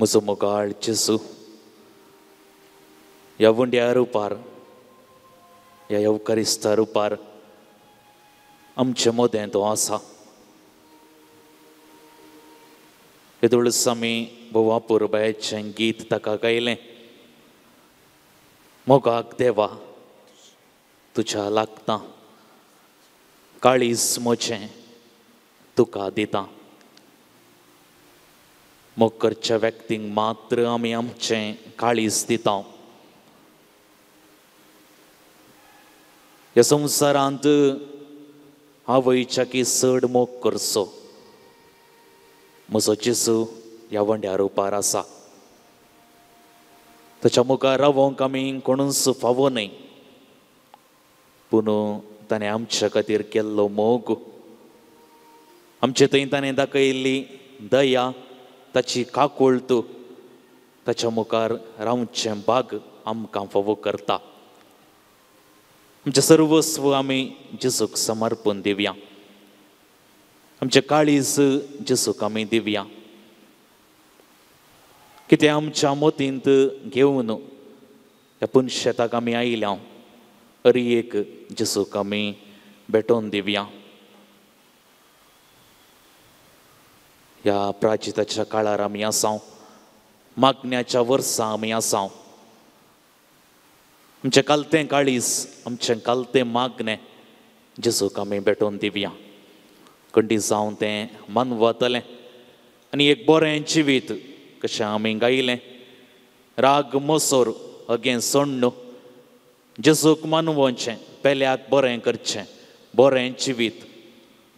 Musumogal Jesu Yavundiaru par Yavkaristaru par Amchamo dentro asa Idul Sami Bovapur by Changit Takakaile Mogak Deva Tucha Lakta Kalis Moche तुका दिता. मोग करच्या व्यक्तींक मात्र आमी आमचें काळीज दिता. ह्या संवसारांत आवयच्या की चड मोग करचो. म्हजो जेजू ह्या वंड्या रुपार आसा. ताच्या मुखार रावोंक आमी कोणूच फावो न्हय. पूण ताणें आमच्या खातीर केल्लो मोग, आमचे थंय ताणें दाखयल्ली दया, ताची काकुळट, ताच्या मुखार रावचें भाग आमकां फावो करता. आमचें सर्वस्व आमी जेजूक समर्पण दिवया. आमचें काळीज जेजूक आमी दिवया. कितें आमच्या मोतींत घेवन ह्या पुणशेताक आमी आयल्या, एक जेजूक आमी भेटोवन दिवया. ह्या प्राचिताच्या काळार आमी आसां, मागण्याच्या वर्सां आमी आसां. आमचें कालतें काळीज, आमचें कालतें मागणें जेजूक आमी भेटोवन दिवया. खंडी जावं तें मानवतलें आनी एक बरें जिवीत, कशें आमी गायलें, राग मोसोर अगे सोण्ण, जेजूक मानवचें, पेल्याक बरें करचें, बरें जिवीत,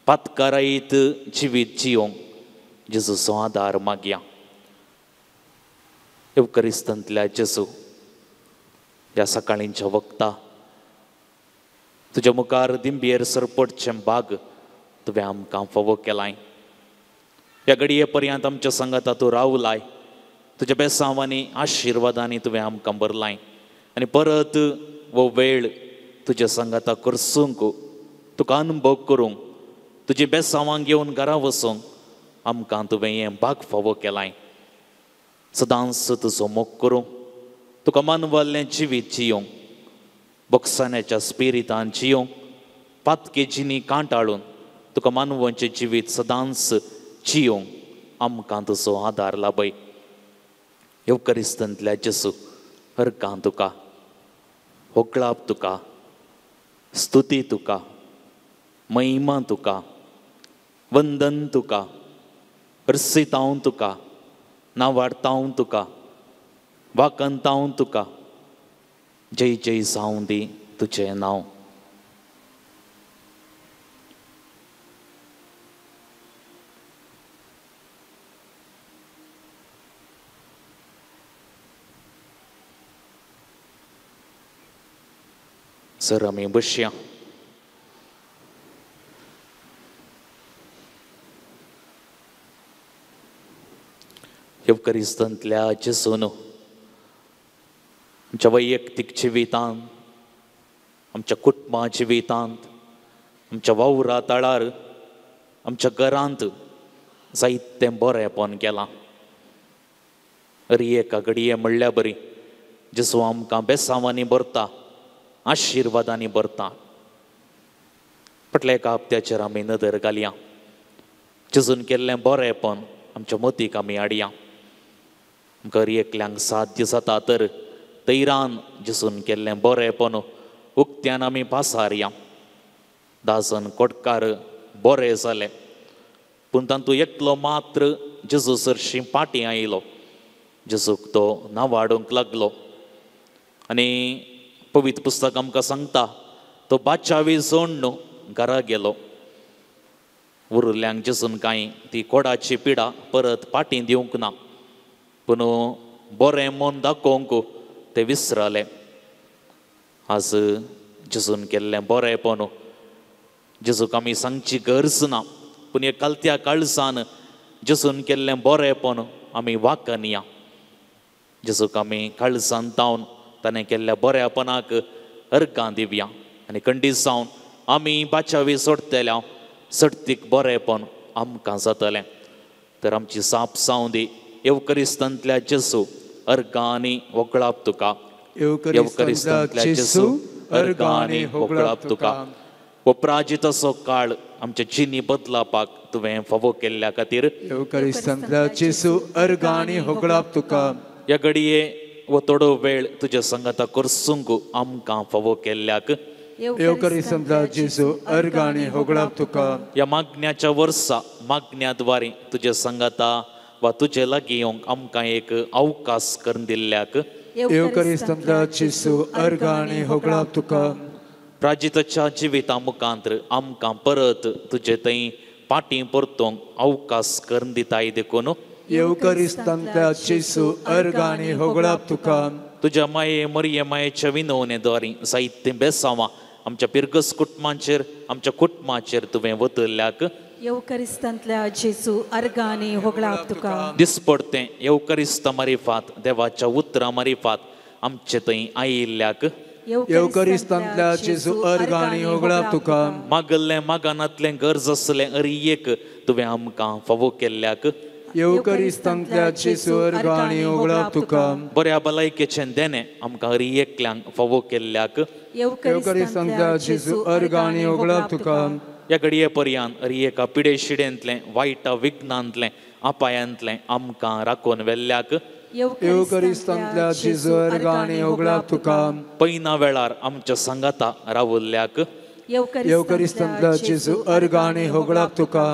पातकारायत जिवीत जियोंक जेजूचो आदार मागया. एवकरिस्तांतल्या जेजू, ह्या सकाळींच्या वक्ता तुज्या मुखार दिंबयेर सरपडचें भाग तुवें आमकां फावो केलाय. ह्या घडये पर्यंत आमच्या संगता तूं रावलाय. तुज्या बेसांवांनी आशिर्वादांनी तुवें आमकां भरलाय. आनी परत वो वेळ तुज्या संगता करसूंक, तुका अनुभव करूंक, तुजी बेसांवां घेवन घरा वसूंक आमकां तुवें हें भाग फावो केलाय. सदांच तुजो मोग करूंक, तुका मानवल्लें जिवीत जियोंक, बोगसाण्याच्या स्पिरितान जियोंक, पातकेजींनी कांटाळून तुका मानवाचें जिवीत सदांच जियोंक आमकां तुजो आदार लाभय. एवकरिस्तांतल्या जेजू, हरकां तुका, होगळाप तुका, स्तुती तुका, महिमा तुका, वंदन तुका, रसितांव तुका, नावाडतांव तुका, वाकंतांव तुका. जय जय जावं दी तुजें नांव. सर आमी बसया. एवकरिस्तांतल्या जेजून आमच्या वैयक्तीक जिवितांत, आमच्या कुटुंबा जिवितांत, आमच्या वावरा तळार, आमच्या घरांत जायतें बरेंपण केलां. एका घडये म्हणल्या बरी, जेजू आमकां बेसांवांनी भरता, आशिर्वादांनी भरता. फाटल्या एका हप्त्याचेर आमी नदर घालया. जेजून केल्लें बरेंपण आमच्या मतीक आमी हाडया. आमकां एकल्यांक साध्य जाता तर तैरान जेजून केल्लें बरेंपण उक्त्यान आमी पासारया. 10 जण कोटकार बरे जाले, पूण तातूंत एकलो मात्र जेजू सरशी पाटी आयलो. जेजूक तो नावाडूंक लागलो. आनी पवित्र पुस्तक आमकां सांगता, तो 22 जण घरा गेलो. उरल्यांक जेजून कांय ती कोडाची पिडा परत पाटी दिवंक ना, पूण बरें मन दाखोवंक ते विसरले. आज जेजून केल्लें बरेंपण जेजूक आमी सांगची गरज ना, पूण हे कालत्या काळजान जेजून केल्लें बरेंपण आमी वाकनिया. जेजूक आमी काळजान तावन ताणें केल्ल्या बऱ्यापणाक अर्गां दिवया. आनी खंडीत जावन आमी 22 सोडटल्या सर्तीक बरेंपण आमकां जातलें. तर आमची साप जावं दी. एवकरिस्तांतल्या जेजू, अर्गां आनी होगळाप तुका. एवकरिस्तांतल्या जेजू, अर्गां आनी होगळाप तुका. वो प्राजीत असो काळ आमच्या जिनी बदलापाक तुवें फावो केल्ल्या खातीर एवकरिस्तांतल्या जेजू, अर्गां आनी होगळाप तुका. ह्या घडये वो थोडो वेळ तुज्या संगता करसूंक आमकां फावो केल्ल्याक येवकरिस्तंतल्या जेजू अर्गाणी होगळाप तुका या मागण्याच्या वर्सा मागण्याद्वारे तुझे संगता वा तुझे लागीं येवंक आमकां एक अवकाश करून दिल्ल्याक येवकरिस्तंतल्या जेजू अर्गाणी होगळाप तुका प्राजिताच्या जिविता मुखांतर आमकां परत तुजे थंय पाटी परतोवंक अवकाश करून दिताय देखून येवकरिस्तंतल्या जेजू अर्गाणी होगळाप तुका तुझ्या माये मरिये मायेच्या विनवणेद्वारे साहित्य बेसावां आमच्या पिरगस कुटुंबाचेर आमच्या कुटुंबाचेर तुवें वतल्ल्याक येवकरिस्तंतल्या जेजू अर्गानी होगळाप तुका दिसपडतें येवकरिस्त मारिफात देवाच्या उतरां मारिफात आमचे थंय आयिल्ल्याक येवकरिस्तंतल्या जेजू अर्गाणी होगळाप तुका मागल्लें मागानांतलें गरज असलें अरियेक तुवें आमकां फावो केल्ल्याक येवकरिस्तंतल्या जेजू अर्गाणी होगळाप तुका बऱ्या भलायकेचें देणें आमकां अरियेकल्यांक फावो केल्ल्याक येवकरिस्तंतल्या जेजू अर्गाणी होगळाप तुका ह्या घडये पर्यंत अरियेका पिडे शिडेंतलें वायटा विघ्नांतलें आपायांतलें आमकां राखून व्हेल्ल्याक येवकरिस्तंतल्या जेजू अर्गाणी होगळाप तुका पैना वेळार आमच्या सांगाता रावल्ल्याक येवकरिस्तंतल्या जेजू अर्गाणी होगळाप तुका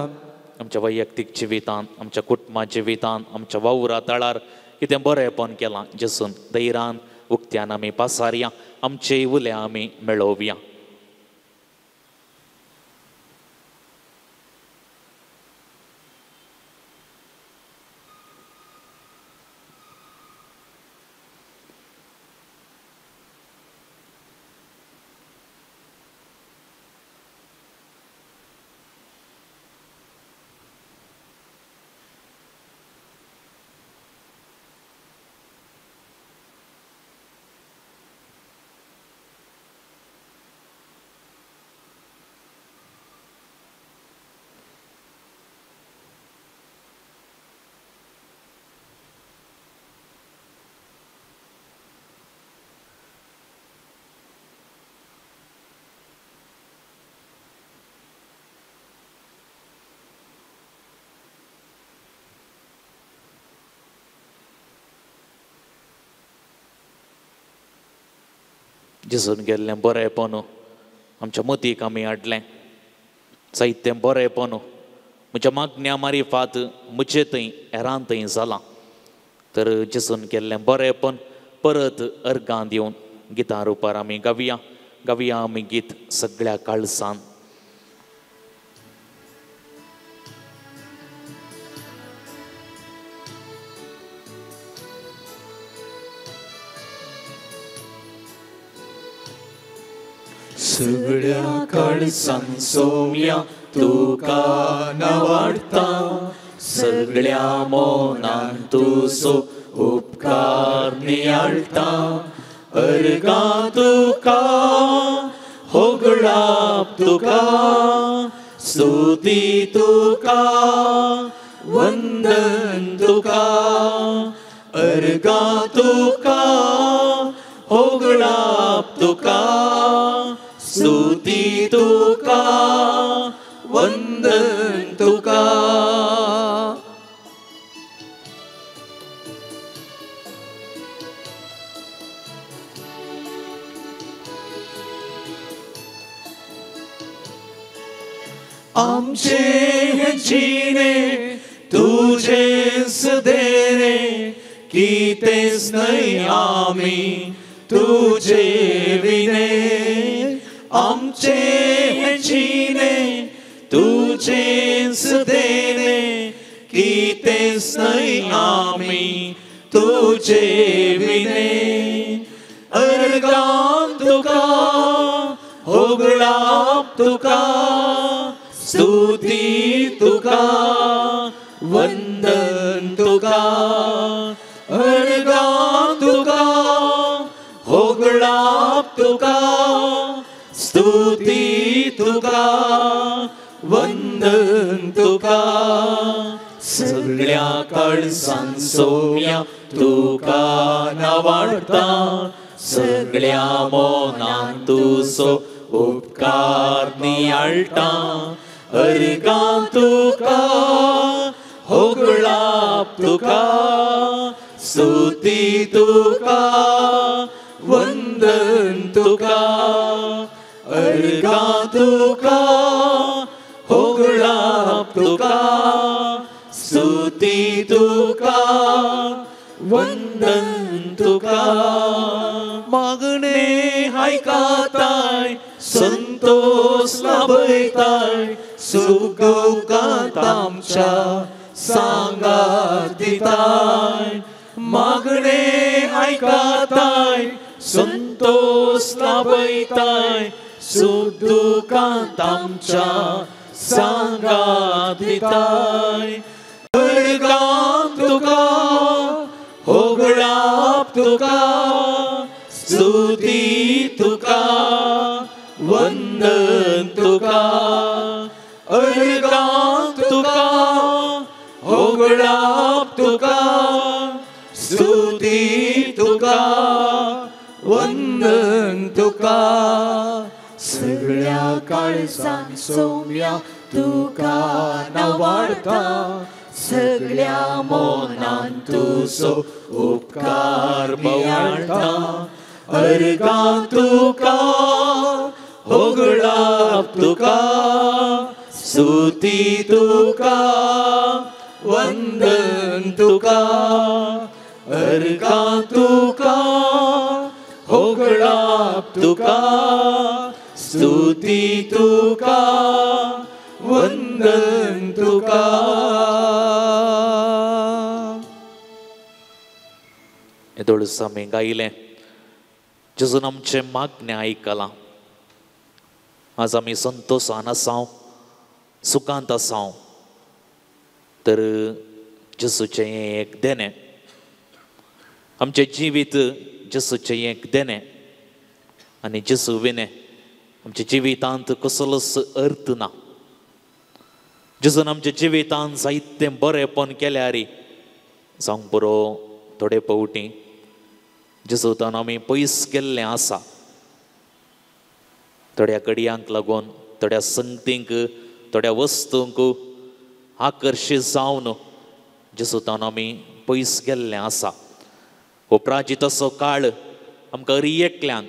आमच्या वैयक्तीक जिवितांत आमच्या कुटुंबा जिवितांत आमच्या वावरा तळार कितें बरेंपण केलां जेसून धैर्यान उक्त्यान आमी पासारया आमचे उल्या आमी मेळोवया जेसून गेल्लें बरेंपण आमच्या मतीक आमी हाडलें साहित्य बरेंपण म्हज्या मागण्या मारिफात म्हजे थंय हेरां थंय जालां तर जेसून केल्लें बरेंपण परत अर्गां दिवन गितां रुपार आमी गावया आमी गीत सगळ्या काळसान सगळ्या काळसान सोम्या तुका नावाडटा सगळ्या मोनान तुजो उपकार नियाळटा अर्गां तुका होगळाप तुका स्तुती तुका वंदन तुका अर्गां तुका होगळाप तुका स्तुती तुका वंदन तुका आमचे जिणे तुझेच देणे कितेंच नाही आमी तुझे विने आमचे जिणे तुझेच देणे कितेंच नाही आमी तुझे विने अर्गां तुका होगळाप तुका स्तुती तुका वंदन तुका अर्गां तुका होगळाप तुका स्तुती तुका वंदन तुका सगळ्या काळसान सोम्या तुका नावाडटा सगळ्या मोनान तुजो उपकार नियाळटा अर्गां तुका होगळाप तुका स्तुती तुका वंदन तुका अर्गां तुका होगळाप तुका स्तुती तुका वंदन तुका मागणे आयकाताय संतोष लाभयताय सुख दुखांत आमच्या सांगात दिताय मागणे आयकाताय संतोष लाभयताय सुख दुखांत आमच्या सांगात दिताय अर्गां तुका होगळाप तुका स्तुती तुका वंदन तुका अर्गां तुका होगळाप तुका स्तुती तुका वंदन तुका सगळ्या काळजांत सौम्या तुका नावाडता सगळ्या मोनान तुजो उपकार भोगता अर्गां तुका होगळाप तुका स्तुती तुका वंदन तुका अर्गां तुका होगळाप तुका स्तुती तुका वंदन तुका येदोळस आमी गायलें जेजून आमचें मागणें आयकलां आज आमी संतोशान आसां सुखांत आसां तर जेजूचें हें एक देणें आमचें जिवीत जेजूचें एक देणें आनी जेजू विने आमच्या जिवितांत कसलोच अर्थ ना जेजून आमच्या जिवितांत जायतें बरेंपण केल्यार सांग बरो थोडे पावटी जेजूतान आमी पयस गेल्ले आसा थोड्या कडयांक लागून थोड्या संगतींक थोड्या वस्तूंक आकर्शीत जावन जेजूतान आमी पयस गेल्ले आसा हो प्राजीत असो काळ आमकां एकल्यान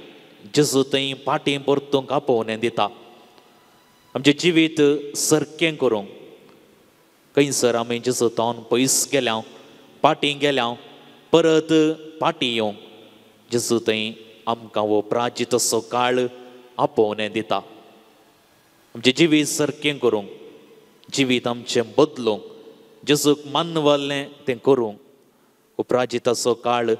जेजू थंय पाटी परतूंक आपोवणें दिता आमचें जिवीत सारकें करूंक खंयसर आमी जेजूतान पयस गेल्या पाटी गेल्या परत पाटी येवंक जेजू थंय आमकां हो प्राजीत असो काळ आपोवणें दिता आमचें जिवीत सारकें करूंक जिवीत आमचें बदलूंक जेजूक मानवल्लें तें करूंक हो प्राजीत असो काळ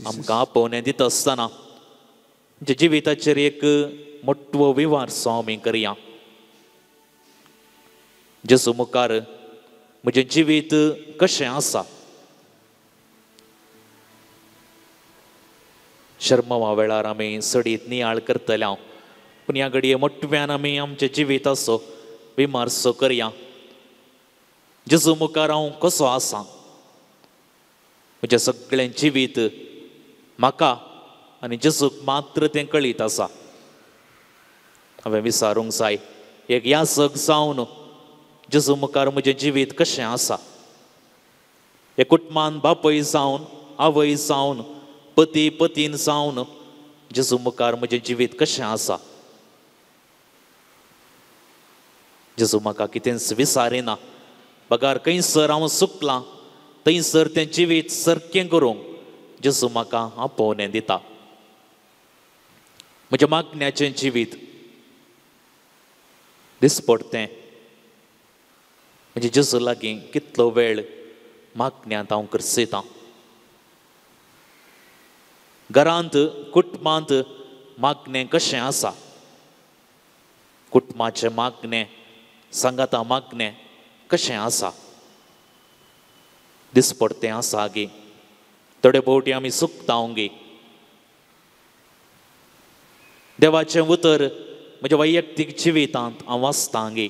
आमकां आपोवणें दिता आसतना आमच्या जिविताचेर एक मोठो विवारसो आमी करया जेजू मुखार म्हजें जिवीत कशें आसा शर्मवा वेळार आमी सडीत नियाळ करतल्या पूण ह्या घडये मोठ्यान आमी आमचें जिविताचो विमर्सो करया जेजू मुखार हांव कसो आसां म्हजें सगळें जिवीत म्हाका आनी जेजूक मात्र तें कळीत आसा हांवें विचारूंक जाय एक यासक जावन जेजू मुखार म्हजें जिवीत कशें आसा हे कुटुंबान बापय जावन आवय जावन पती पतीन जावन जेजू मुखार म्हजें जिवीत कशें आसा जेजू म्हाका कितेंच विचारिना बगार खंयसर हांव चुकलां थंयसर तें जिवीत सारकें करूंक जेजू म्हाका आपोवणें दिता म्हज्या मागण्याचें जिवीत दिसपडटें म्हणजे जेजू लागीं कितलो वेळ मागण्यांत हांव करसयतां घरांत कुटुंबांत मागणें कशें आसा कुटुंबाचें मागणें सांगाता मागणें कशें आसा दिसपडटें आसा गे थोडे फावटी आमी चुकता गे देवाचें उतर म्हज्या वैयक्तीक जिवितांत हांव वाचतां गे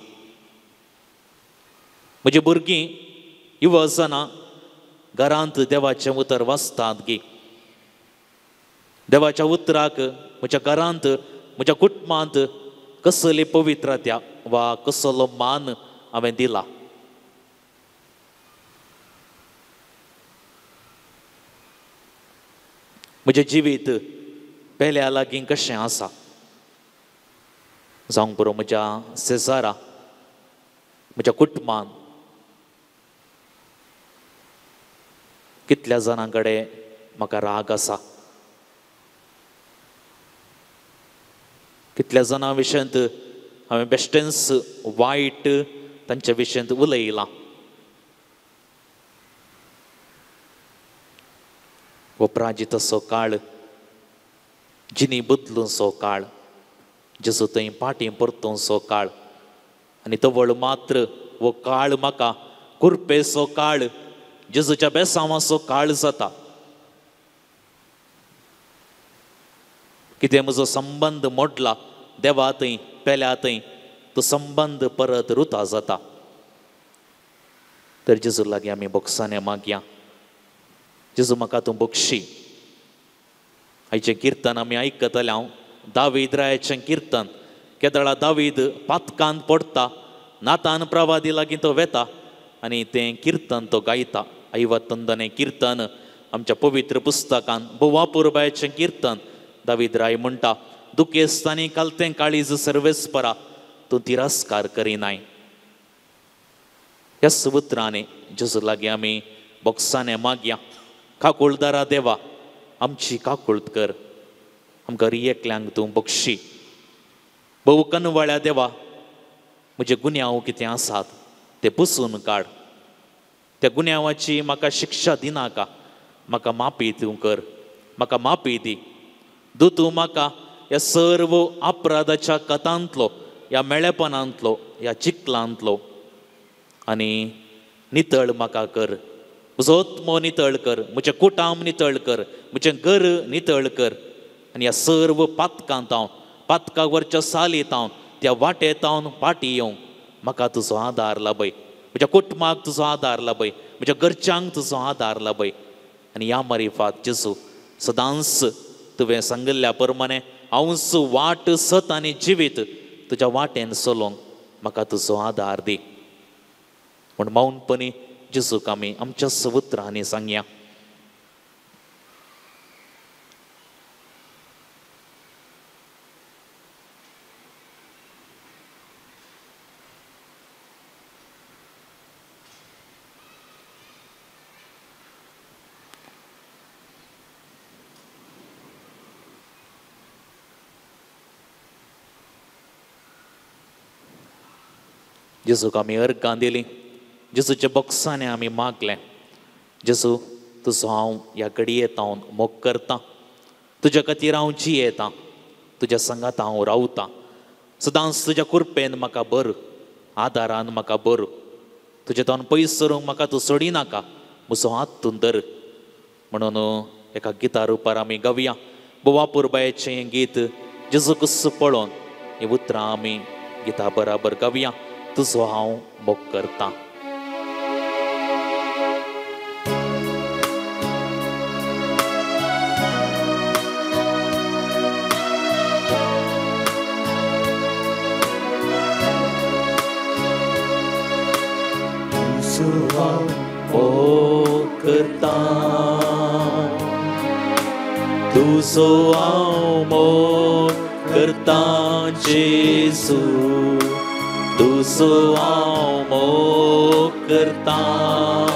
म्हजीं भुरगीं युवजनां घरांत देवाचें उतर वाचतात गे देवाच्या उतराक म्हज्या घरांत म्हज्या कुटुंबांत कसली पवित्रता वा कसलो मान हांवें दिला म्हजें जिवीत पेल्या लागीं कशें आसा जावंक बरो म्हज्या सेजारा म्हज्या कुटुंबान कितल्या जाणां कडेन म्हाका राग आसा, कितल्या जाणां विशयांत हांवें बेश्टेंच वायट तांच्या विशयांत उलयलां. अपराजिताचो काळ, जिनी बदलूचो काळ, जेजू थंय पाटी परतुचो काळ, आनी तवळ मात्र वो काळ म्हाका कुरपेचो काळ, जेजूच्या बेसांवाचो काळ जाता. कितें म्हजो संबंद मोडला देवा थंय पेल्या थंय, तो संबंद परत रुता जाता. तर जेजू लागीं आमी बोगसाने मागया, जेजू म्हाका तूं बक्षी. आयचें किर्तन आमी आयकतले हांव दावीद रायाचें किर्तन. केदळा दावीद पातकांत पडटा, नातान प्रवादी लागीं तो वेता आनी तें किर्तन तो गायता. ऐवतंदनें किर्तन आमच्या पवित्र पुस्तकांत बोवापुरबायचें किर्तन. दावीद राय म्हणटा, दुखेस्तांनी कालतें काळीज सर्वेस्परा, तूं तिरस्कार करिनाय. ह्या सुत्रांनी जेजू लागीं आमी बोगसाने मागया. काकुळदारा देवा, आमची काकुळट कर, आमकां रियेकल्यांक तूं बक्षी. भोव कनवाळ्या देवा, म्हजे गुन्यांव कितें आसात ते पुसून काड. त्या गुन्यांवाची म्हाका शिक्षा दिनाका, म्हाका माफी तूं कर, म्हाका माफी दी. तूं म्हाका ह्या सर्व अपराधाच्या कथांतलो, ह्या मेळेपणांतलो, ह्या चिखलांतलो आनी नितळ म्हाका कर. म्हजो आत्मो नितळ कर, म्हजें कुटाम नितळ कर, म्हजें घर नितळ कर. आनी ह्या सर्व पातकांत हांव, पातका वरच्या सालीत हांव, त्या वाटेंत हांव फाटी येवंक म्हाका तुजो आदार लाभय. म्हज्या कुटुंबाक तुजो आदार लाभय, म्हज्या घरच्यांक तुजो आदार लाभय. आनी ह्या मारिफात जेजू सदांच तुवें सांगिल्ल्या प्रमाणे हांवच वाट सत आनी जिवीत, तुज्या वाटेन चलोवंक म्हाका तुजो आदार दी. म्हण मौनपणी जेजूक आमी आमच्या सुत्रांनी सांगया. जेजूक आमी अर्गां दिली, जेजूच्या बॉक्सांनी आमी मागलें. जेजू, तुजो हांव ह्या घडयेंत हांव मोग करतां. तुज्या खातीर हांव जियेतां, तुज्या संगात हांव रावतां. सदांच तुज्या कृपेन म्हाका भर, आदारान म्हाका भर. तुजे तोंड पयस सरूंक म्हाका तूं सोडिनाका, म्हजो हात तूं धर. म्हणून एका गिता रुपार आमी गावया बोवापुरबायेचें हें गीत जेजू कुस्स पळोवन. हीं उतरां आमी गिता बराबर गावया. तुजो हांव मोग करतां. तुजो हांव मोग करतां जेजू, तुजो हांव मोग करतां.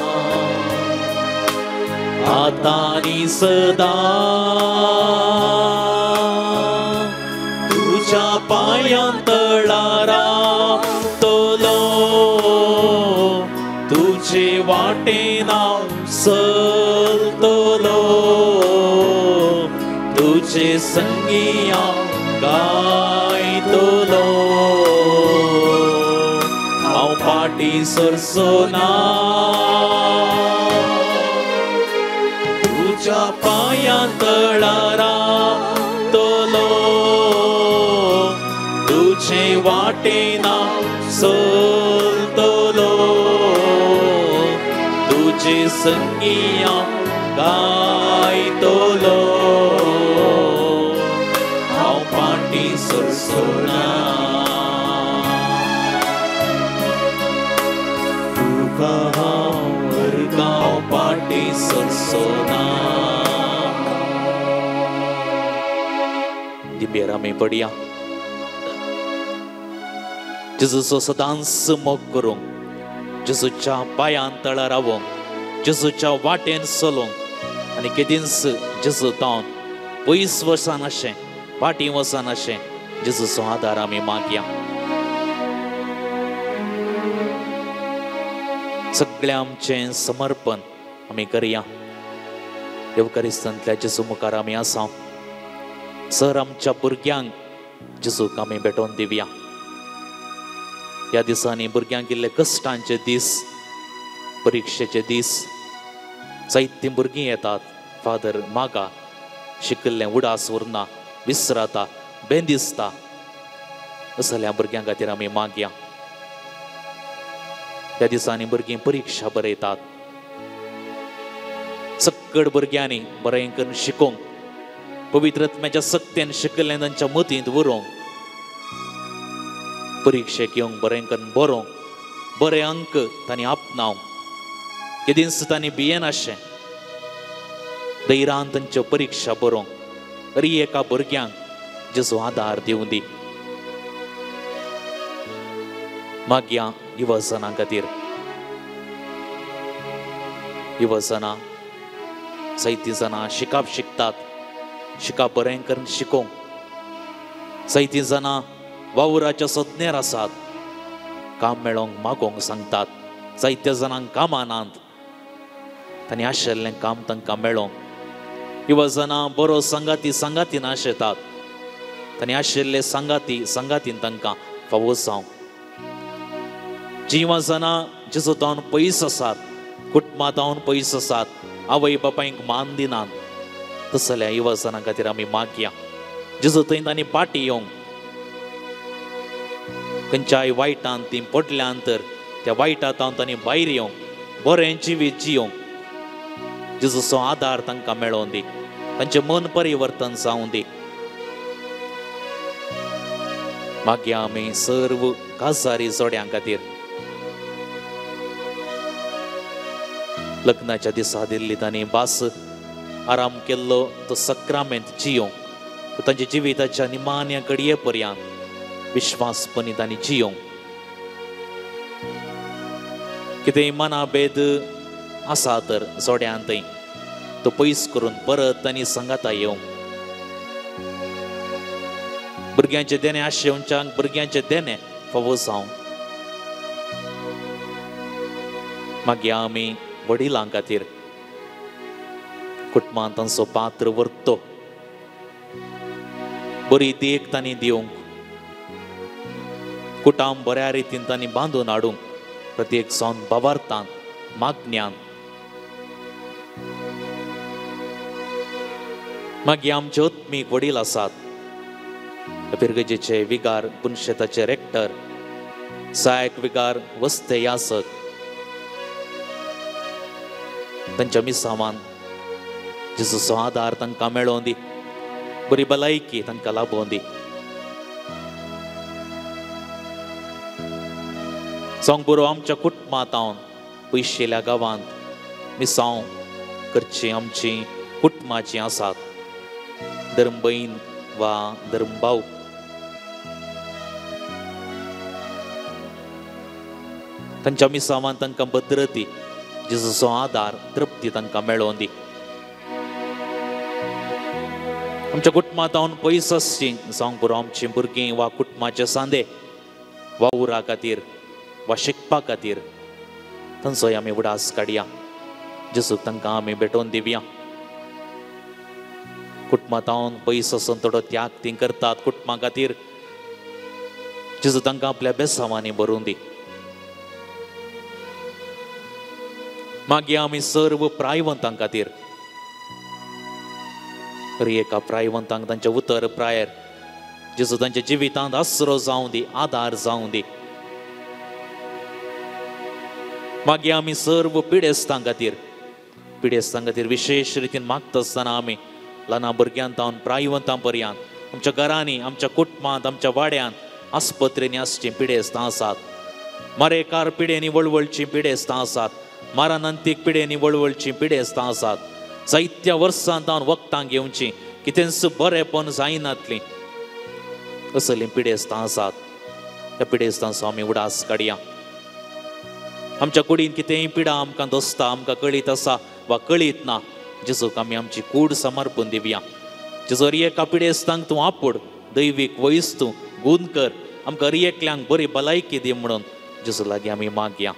आतांनी सदां तुज्या पांयां तळार रावतलो. तुजे वाटेन हांव चलतलो. तुजे संगी हांव गायतलो. हांव फाटी सरसोना. तुज्या पांयां तळार रावतलो. तुजे वाटेन हांव चलतलो. तुजे संगी हांव गायतलो. हांव फाटी सरसोना. तुका हांव अर्गांव फाटी सरसोना. दिबेर आमी पडया. जेजूचो सदांच मोग करूंक, जेजूच्या पांयां तळार रावोंक, जेजूच्या वाटेन चलोंक आनी केदींच जेजू तावन पयस वचनाशें, फाटीं वचनाशें जेजूचो आदार आमी मागया. सगळें आमचें समर्पण आमी करया. येवकारिस्तांतल्या जेजू मुखार आमी आसा. सर आमच्या भुरग्यांक जेजूक आमी भेटोवन दिवया. ह्या दिसांनी भुरग्यांक इल्ले कश्टांचे दीस, परिक्षेचे दीस, जायतीं भुरगीं येतात. फादर मागा शिकिल्लें उडास उरना, विसराता, बेंदिसता. असल्या भुरग्यां खातीर आमी मागया. ह्या दिसांनी भुरगीं परिक्षा बरयतात. सकड भुरग्यांनी बरें करून शिकोवंक, पवित्र आत्म्याच्या सक्तीन शिकिल्लें तांच्या मतींत व्हरूंक, परिक्षेक येवंक बरें करून बरोवंक, बरे अंक तांणी आपणावंक, केदींच तांणी भियेनाशें धैर्यान तांच्यो परिक्षा बरोवंक. तरी एका भुरग्यांक जेजू आदार दिवं दी. मागया युवजनां खातीर. युवजनां जायतीं जाणां शिकाप शिकतात, शिकाप बरें करून शिकोवंक. जायतीं जाणां वावुराच्या सज्ञेर आसात, काम मेळोवंक मागोवंक सांगतात. जायत्या जाणांक कामां नात, तांणी आशिल्लें काम तांकां मेळोवंक. युवजनां बरो संगातीन आशेतात, तांणी आशिल्ले संगातीन तांकां फावो जावंक. जीं जाणां जेजू तावन पयस आसात, कुटुंबां तावन पयस आसात, आवय बापायक मान दिनात, तसल्या युवजनां खातीर आमी मागया. जेजू थंय तांणी पाटी येवंक, खंयच्याय वायटान तीं पडल्यान तर त्या वायटांतावन तांणी भायर येवंक, बरें जिवीत जियोंक जेजूचो आदार तांकां मेळोवन दी. तांचें मन परिवर्तन जावं दी. मागया आमी सर्व काजारी जोड्यां खातीर. लग्नाच्या दिसा दिल्ली तांणी भास आराम केल्लो तो सक्रामेंत जियोंक, तांच्या जिविताच्या निमाण्या घडये पर्यंत विश्वासपणी तांणी जियोंक. कितेंय मना भेद आसा तर जोड्यांत तो पयस करून परत तांणी संगाता येवंक. भुरग्यांचे देणे आशेवच्यांक भुरग्यांचे देणे फावो जावंक. मागया आमी वडिलां खातीर. कुटुंबांत तांचो पात्र वर्तो बरी देख तांणी दिवंक, कुटाम बऱ्या रितीन तांणी बांदून हाडूंक, प्रत्येक जावन भावार्थान, मागण्यान. मागीर आमचे आत्मीक वडील आसात, पिरगजेचे विगार, पुनशेताचे रेक्टर, सहायक विगार, वस्ते यासक, तांच्या मिसामान जेजूचो आदार तांकां मेळोवन दी. बरी भलायकी तांकां लाभोवन दी. जावंक बरो आमच्या कुटुंबांत हांव पयशेल्या गांवांत मिसांव करची आमची कुटुंबाची आसात. धर्म भयण वा धर्म भाव तांच्या मिसावान तांकां भद्रती, जेजूचो आदार, तृप्ती तांकां मेळोवन दी. आमच्या कुटुंबांत हांव पयस आसची जावंक बरो आमची भुरगीं वा कुटुंबाचे सांदे वावुरा खातीर वा शिकपा खातीर तांचोय आमी उडास काडया. जेजूक तांकां आमी भेटोवन दिवया. कुटुंबांत हांव पयस आसून थोडो त्याग ती करतात कुटुंबा खातीर. जेजू तांकां आपल्या बेसांवांनी भरून दी. मागीर आमी सर्व प्रायवंतां खातीर. तरी एका प्रायवंतांक तांचे उतर प्रायर जेजू तांच्या जिवितांत आसरो जावं दी, आदार जावं दी. मागीर आमी सर्व पिडेस्तां खातीर विशेष रितीन मागता आसतना आमी ल्हान भुरग्यांत हांव प्रायवंतां पर्यंत आमच्या घरांनी, आमच्या कुटुंबांत, आमच्या वाड्यांत, आस्पत्रेनी आसचीं पिडेस्तां आसात. मरेकार पिडेनी वळवळचीं पिडेस्तां आसात. मारानंतीक पिडेनी वळवळचीं पिडेस्तां आसात. जायत्या वर्सांत हांव वखदां घेवचीं, कितेंच बरेंपण जायनातलीं असलीं पिडेस्तां आसात. त्या पिडेस्तांचो आमी उडास काडया. आमच्या कुडीन कितेंय पिडा आमकां दोसता, आमकां कळीत आसा वा कळीत ना, जेजूक आमी आमची कूड समर्पून दिवया. जेजू एका पिडेस्तांक तूं आपूड, दैवीक वयस तूं गूण कर, आमकां एकल्यांक बरी भलायकी दी म्हणून जेजू लागीं आमी मागया.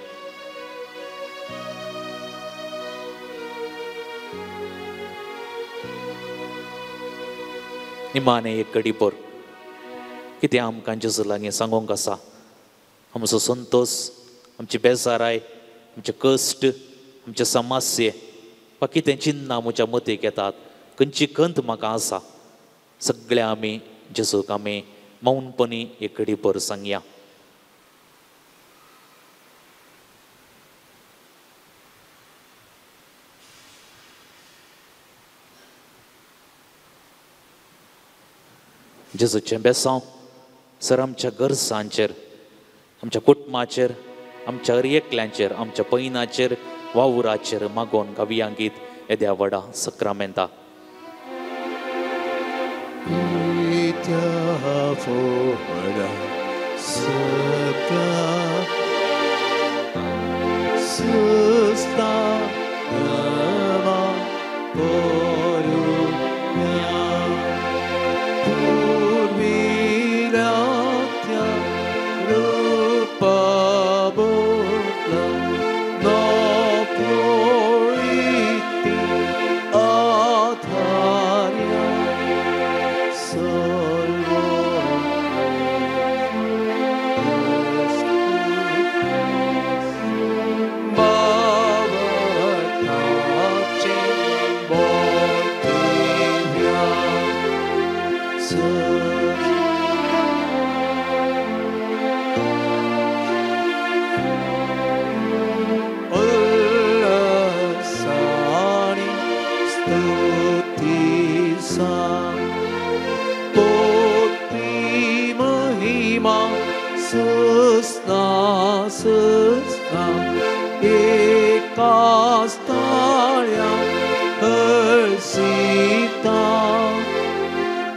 निमाणें एक कडीभर कितें आमकां जेजू लागीं सांगूंक आसा. आमचो संतोश, आमची बेजाराय, आमचे कश्ट, आमचे समस्ये वा कितें चिन्ना म्हज्या मतीक येतात, खंयची खंत म्हाका आसा, सगळें आमी जेजूक आमी मौनपणी एक कडीभर सांगया. जेजूचें बेसांव सर आमच्या गरजांचेर, आमच्या कुटुंबाचेर, आमच्या एकल्यांचेर, आमच्या पैनाचेर, वावुराचेर मागोवन गावया गीत येद्या व्हडा सक्रामेंता.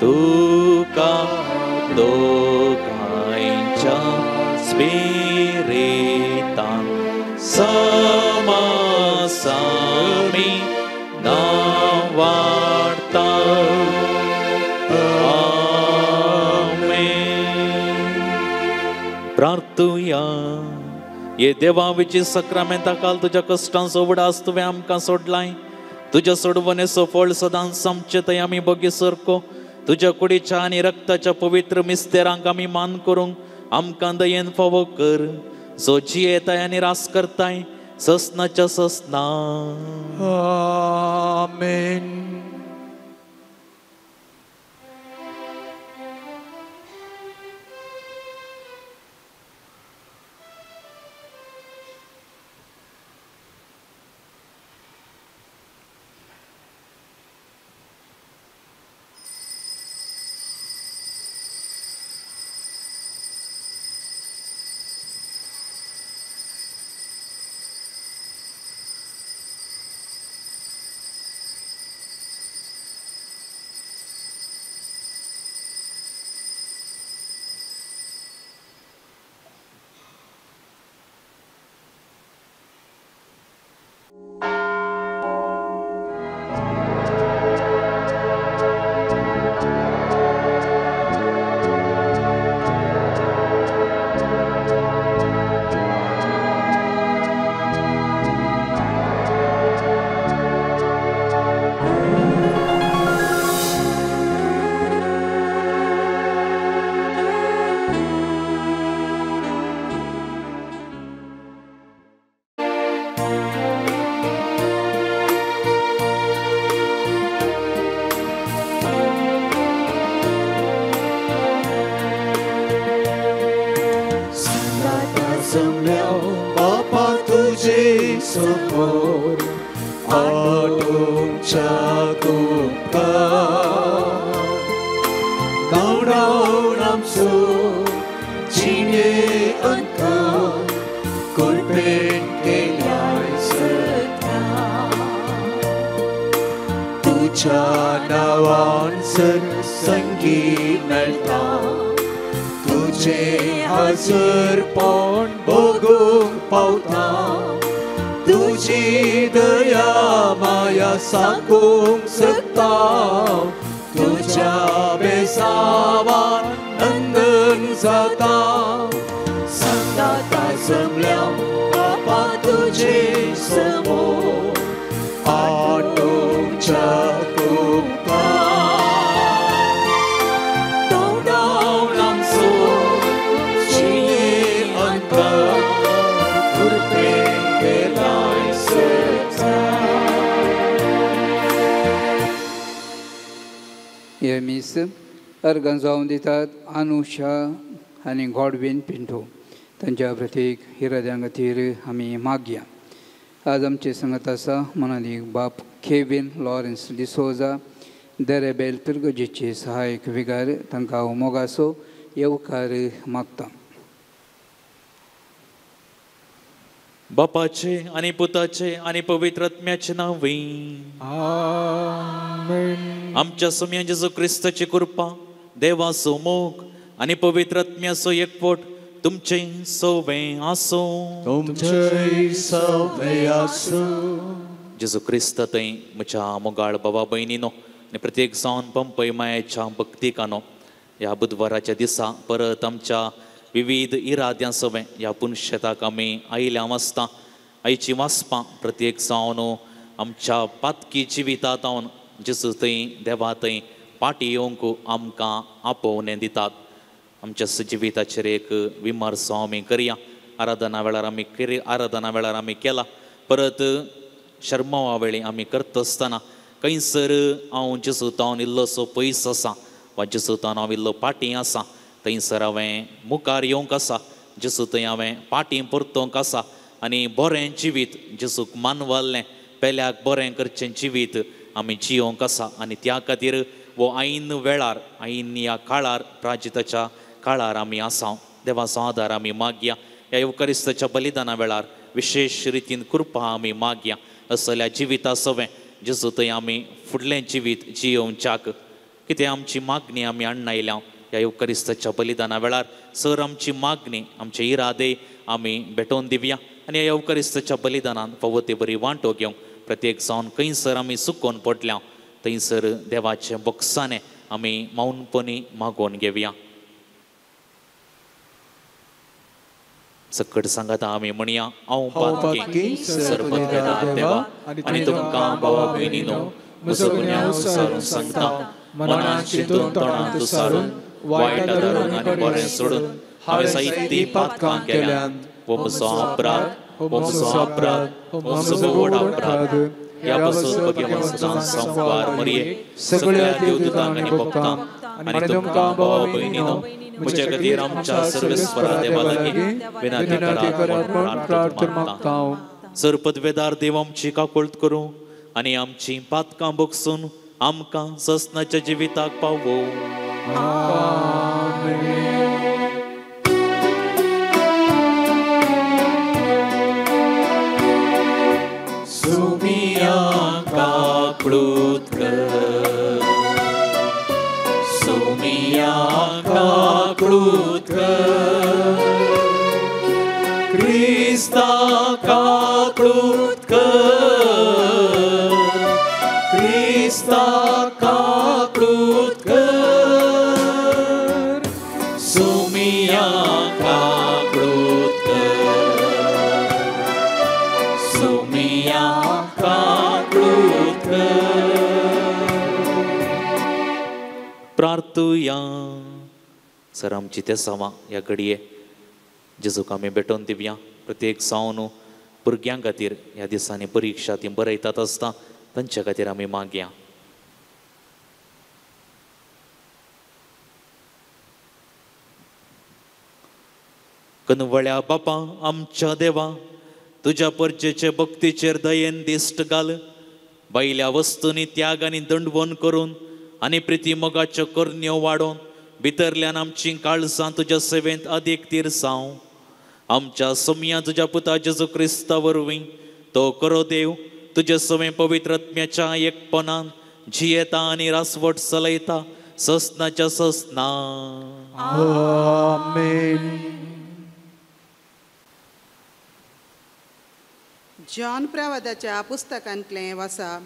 तुका दोगांयच्या स्पिरितान समासामी नावाडता. आमेन. प्रार्थुया. ये देवाविची सक्रामेंता काल तुझ्या कष्टांचो उडास तुवें आमकां सोडलाय. तुझ्या सोडवणेचो फळ सदांच आमचे थंय आमी बगी सरको. तुझ्या कुडीच्या आनी रक्ताच्या पवित्र मिस्तेरांक आमी मान करूंक आमकां दयेन फावो कर. जो जियेताय आनी रास करताय ससनाच्या ससना. आमेन. Sabor adong cakupa Tau nam su Chine engkau Korban kelai setia Tuja nawan sen senggi nalta तुझे हजरपण बघूंक पावता तुझी दया माया सांगूंक सोदता तुझ्या बेसावान नंदन जाता संताता जमल्या बापा तुझे समोर आटोवच्या तुका तोंडावन आमचो जिये अंतर कृपेन केलाय सत्ता हे मीस अर्गां जावन दितात अनुषा आनी गॉडविन पिंटो तांच्या प्रतीक हिराद्यां खातीर आमी मागया. आज आमचे संगत आसा मनालीक बाप केविन लॉरेन्स डिसोजा देरेबेल पिरगोजेचे सहायक विगार तांकां हांव मोगाचो येवकार मागता. बापाचे आनी पुताचे आनी पवित्र आत्म्याचे नांवी आमेन. आमच्या सुम्या जेजू क्रिस्ताची कृपा देवाचो मोग आनी पवित्र आत्म्याचो एकवट तुमचे सवें आसो. तुमचे सवे आसो. जेजू क्रिस्त थंय म्हज्या मोगाळ बाबा भयणीनो आनी प्रत्येक जावन पंपय मायेच्या भक्तिकानो ह्या बुधवाराच्या दिसा परत आमच्या विविध इराद्यां सवें ह्या पुणशेताक आमी आयल्या आसता. आयची वाचपां प्रत्येक जावन आमच्या पातकी जिवितांत हांव जेजू थंय देवा थंय पाटी येवंक आमकां आपोवणें दितात. आमच्या जिविताचेर एक विमर्सो आमी करया. आराधना वेळार आमी केला परत शर्मावा वेळी आमी करता आसतना खंयसर हांव जेजूतावन इल्लोसो पयस आसा वा जेजूतावन हांव इल्लो पाटी आसा थंयसर हांवें मुखार येवंक आसा जेजू थंय हांवें पाटी परतोवंक आसा आनी बरें जिवीत जेजूक मानवाल्लें पेल्याक बरें करचें जिवीत आमी जियोंक आसा. आनी त्या खातीर वो ऐन वेळार ऐन ह्या काळार प्राजिताच्या काळार आमी आसा. देवाचो आदार आमी मागया. ह्या युवकरिस्ताच्या बलिदाना वेळार विशेष रितीन कृपा आमी मागया. असल्या जिविता सवें जेजू थंय आमी फुडलें जिवीत जियोवच्याक कितें आमची मागणी आमी हाडून ह्या युवकरिस्ताच्या बलिदाना वेळार सर आमची मागणी आमचे इरादे आमी भेटोवन दिवया आनी ह्या युवकरिस्ताच्या बलिदानान फावो ती बरी वांटो घेवंक प्रत्येक जावन खंयसर आमी सुकोवन पडल्या थंयसर देवाचे बोगसाने आमी मौनपणी मागोवन घेवया. सकट सांगात आमी म्हणया हांव पातकी सर्वपदवेदार देवा आनी तुमकां भावा भयणीनो म्हजो गुन्यांव सारून सांगता. मनान चिंतून तोंडान तुसारून वायट धरून आनी बरें सोडून हांवें जायतीं पातकां केल्यात. हो म्हजो अपराध हो म्हजो व्हड अपराध. ह्या पासून भगवान सदां संवार मरये सगळ्या देवदूतांक आनी भक्तांक आनी तुमकां भावा भयणीनो म्हजे खातीर आमच्या सर्वेस्परा देवा लागीं विनंती करात म्हूण प्रार्थना मागता. सर पदवेदार देव आमची काकूळट करूं आनी आमची पातकां भोगसून आमकां ससनाच्या जिविताक पावो. सुमिया काकूळट कर. सुमिया काकूळट कर. क्रिस्ता काकूळट कर. क्रिस्ता काकूळट कर. सुमिया काकूळट कर. सुमिया काकूळट कर. प्रार्थुया. सर आमची ते सावा ह्या घडये जेजूक आमी भेटोवन दिवया. प्रत्येक जावन भुरग्यां खातीर ह्या दिसांनी परिक्षा ती बरयतात आसता तांच्या खातीर आमी मागया. कनवळ्या बापा आमच्या देवा तुज्या परजेचे भक्तीचेर दयेन दिश्ट घाल. भायल्या वस्तूंनी त्याग आनी दंडवण करून आनी प्रिती मोगाच्यो करण्यो वाडोवन भितरल्यान आमची काळजां तुज्या सेवेंत अदीक तिरसांव. आमच्या सुम्या तुज्या पुता जेजू क्रिस्ता वरवीं तो करो देव तुजे सवें पवित्र आत्म्याच्या एकपणान जियेता आनी रासवट चलयता ससनाच्या ससना. आमेन. जॉन प्रवादाच्या पुस्तकांतले वाचप.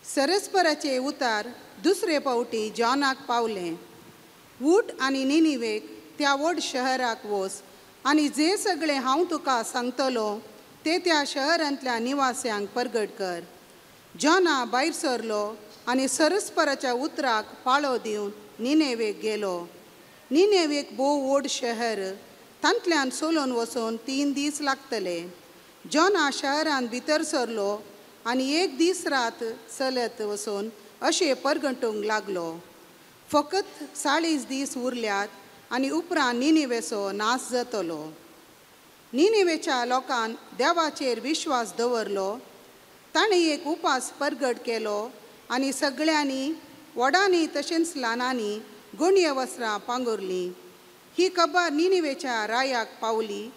सरस्पराचे उतार दुसरे पावटी जॉनाक पावले. उठ आनी निनिवेक त्या व्हड शहराक वच आनी जे सगळे हांव तुका सांगतलो ते त्या शहरांतल्या निवास्यांक परगट कर. जॉना भायर सरलो आनी सरस्पराच्या उतराक पाळो दिवन निनेवेक गेलो. निनेवेक भोव व्हड शहर, तांतल्यान सोलून वचून 3 दीस लागतले. जॉना शहरांत भितर सरलो आनी 1 दीस रात चलत वचून अशें परगटूंक लागलो. फकत 40 दीस उरल्यात आनी उपरांत निनिवेचो नाश जातलो. निनिवेच्या लोकान देवाचेर विश्वास दवरलो. ताणें एक उपास परगट केलो आनी सगळ्यांनी व्हडांनी तशेंच ल्हानांनी गुणये वस्त्रां पांगुरलीं. ही खबर निनिवेच्या रायाक पावली.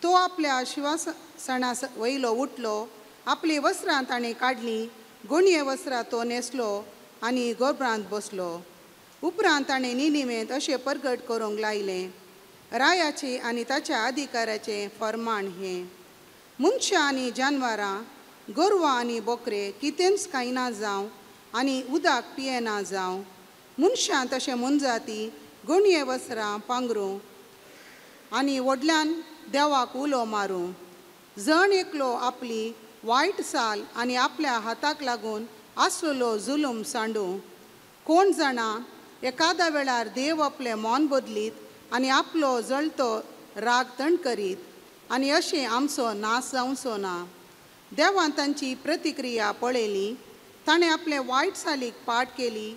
तो आपल्या शिवासणा वयलो उठलो, आपली वस्त्रां ताणें काडलीं, गुणये वस्त्रां तो न्हेसलो आनी गोबरांत बसलो. उपरांत ताणें निनिवेंत अशें परगट करूंक लायलें. रायाचे आनी ताच्या अधिकाऱ्याचें फर्माण हें: मनशां आनी जानवरां, गोरवां आनी बोकरे कितेंच खायना जावं आनी उदक पियेना जावं. मनशां तशें मनजाती गुणये वस्त्रां पांगरूं आनी व्हडल्यान देवाक उलो मारूं. जण एकलो आपली वायट साल आनी आपल्या हाताक लागून आसलेलो जुलूम सांडूं. कोण जाणा एकाद्या वेळार देव आपलें मोन बदलीत आनी आपलो जळतो राग थंड करीत आनी अशें आमचो नाश जावचो ना. देवान तांची प्रतिक्रिया पळयली. ताणें आपले वायट सालीक पाट केली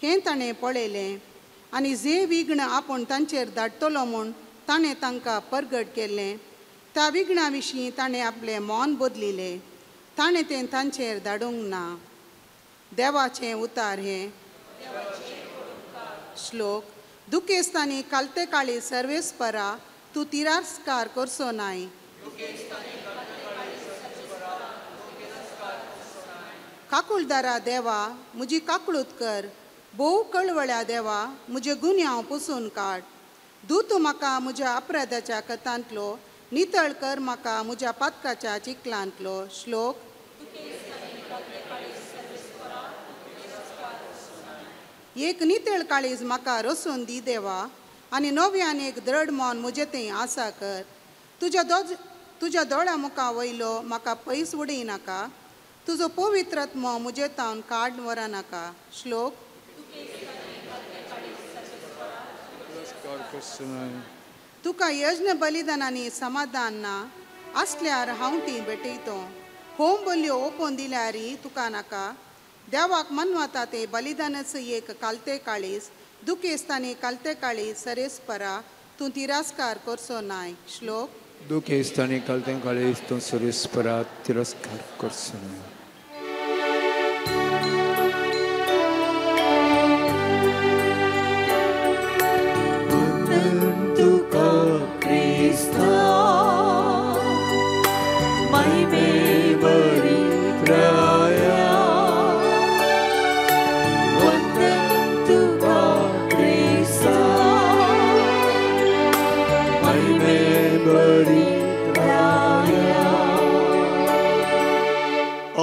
हें ताणें पळयलें आनी जे विघ्न आपूण तांचेर धाडटलो म्हूण ताणें तांकां परगट केल्लें, त्या विघ्ना विशीं ताणें आपलें मोन बदलिलें. ताणें तें तांचेर धाडूंक ना. देवाचें उतार हें. श्लोक. दुखेस्तांनी कालते काळी सर्वेस्परा तूं तिरस्कार करचो नाय. काकुळदारा देवा म्हजी काकळूत कर. भोव कळवळ्या देवा म्हजे गुन्यांव पुसून काड. दूत म्हाका म्हज्या अपराधाच्या कथांतलो, नितळ कर म्हाका म्हज्या पातकाच्या चिखलांतलो. श्लोक. एक नितळ काळीज म्हाका रसून दी देवा आनी नव्यान एक दृढ मोन म्हजे थंय आसा कर. तुज्या दोळ्या मुखा वयलो म्हाका पयस उडय नाका. तुजो पवित्रत्म म्हजे तावन काड व्हरा नाका. श्लोक. तुका यज्ञ बलिदानांनी समाधान ना आसल्यार हांव ती भेटयतो. होम बल्यो ओपोवन दिल्यारय तुका नाका. देवाक मनवता ते बलिदानच एक कालते काळीज. दुखेस्तांनी कालते काळीज सरेस्परा तूं तिरस्कार करचो नाय. श्लोक. दुखेस्तांनी कालते काळीज तूं सरेस्परा तिरस्कार करचो नाय.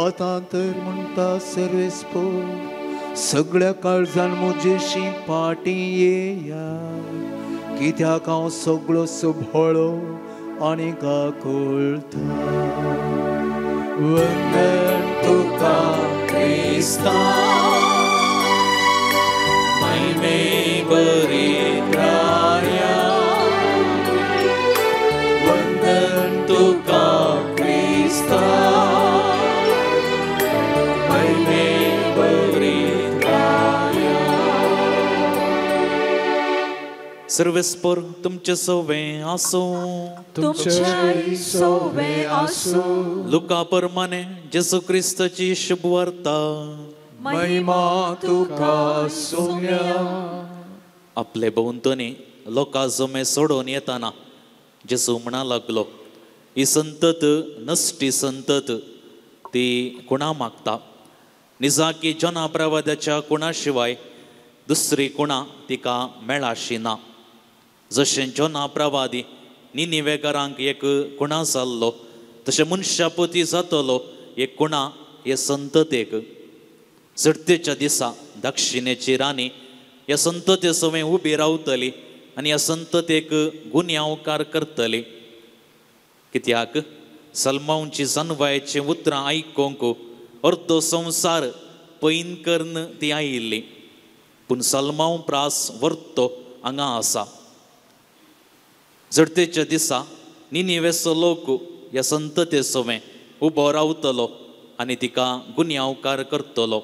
आतां तर म्हणटा सर्वेस्पर सगळ्या काळजान म्हजेशी पाटी येया, कित्याक हांव सगळो सुभळो आनी गाकुळटा. वंदन तुका क्रिस्ता, महिमे बरीत राया. वंदन तुका क्रिस्ता, महिमे बरीत राया. सर्वेस्पर तुमचे सवें आसूं. तुमचे सवें आसूं. लुका प्रमाणे जेसू क्रिस्ताची शुभ वार्ता. महिमा तुका सोम्या. आपले भोंवतणी लोकां जमे सोडून येताना जेसू म्हणा लागलो, ही संतत नश्टी संतत ती कुणा मागता. निजाकी जोना प्रवादाच्या कुणा शिवाय दुसरी कुणा तिका मेळाशी ना. जशें जोना प्रवादी निनिवेकारांक एक कुणा जाल्लो तशें मनशापती जातलो एक कुणा हे संततेक. जडतेच्या दिसा दक्षिणेची राणी ह्या संतते सवय उबी रावतली आनी ह्या संततेक गुन्यांवकार करतली. कित्याक सलमांची जनवायेचीं उतरां आयकोंक अर्दो संवसार पैन करून ती आयिल्ली. पूण सलमांव प्रास वर्तो हांगा आसा. जडतेच्या दिसा निनिवेचो लोक ह्या संतते सवय उबो रावतलो आनी तिका गुन्यांवकार करतलो.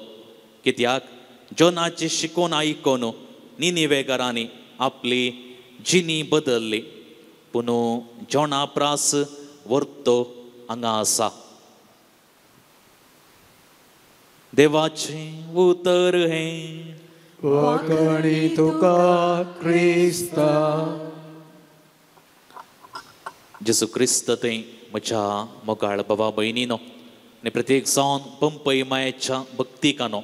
कित्याक जोनाची शिकोवन आयकोन निनिवेकारांनी आपली जिणी बदलली. पूण जोना प्रास वर्तो हांगा आसा. देवाचे उतर हे वाकणी तुका क्रिस्ता. जेसू क्रिस्त थंय म्हज्या मोगाळ बाबा भयणीनो आनी प्रत्येक जावन पंपय मायेच्या भक्तिकानो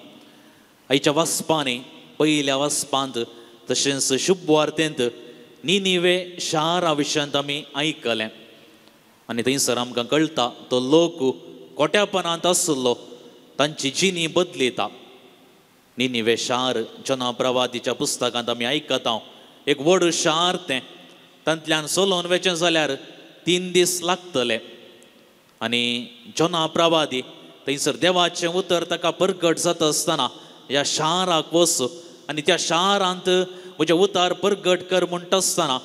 आयच्या वाचपांनी पयल्या वाचपांत तशेंच शुभ वार्तेंत निनिवे शारा विशयांत आमी आयकलें. आनी थंयसर आमकां कळटा तो लोक कोट्यापणांत आसलो तांची जिणी बदलिता. निनिवे शार जोना प्रवादीच्या पुस्तकांत आमी आयकता एक व्हड शार तें तांतल्यान सोलोवन वचें जाल्यार 3 दीस लागतले. आनी जोना प्रवादी थंयसर देवाचें उतर ताका परगट जाता आसतना ह्या शाराक वच आनी त्या शारांत म्हजें उतार परगट कर म्हणटा आसतना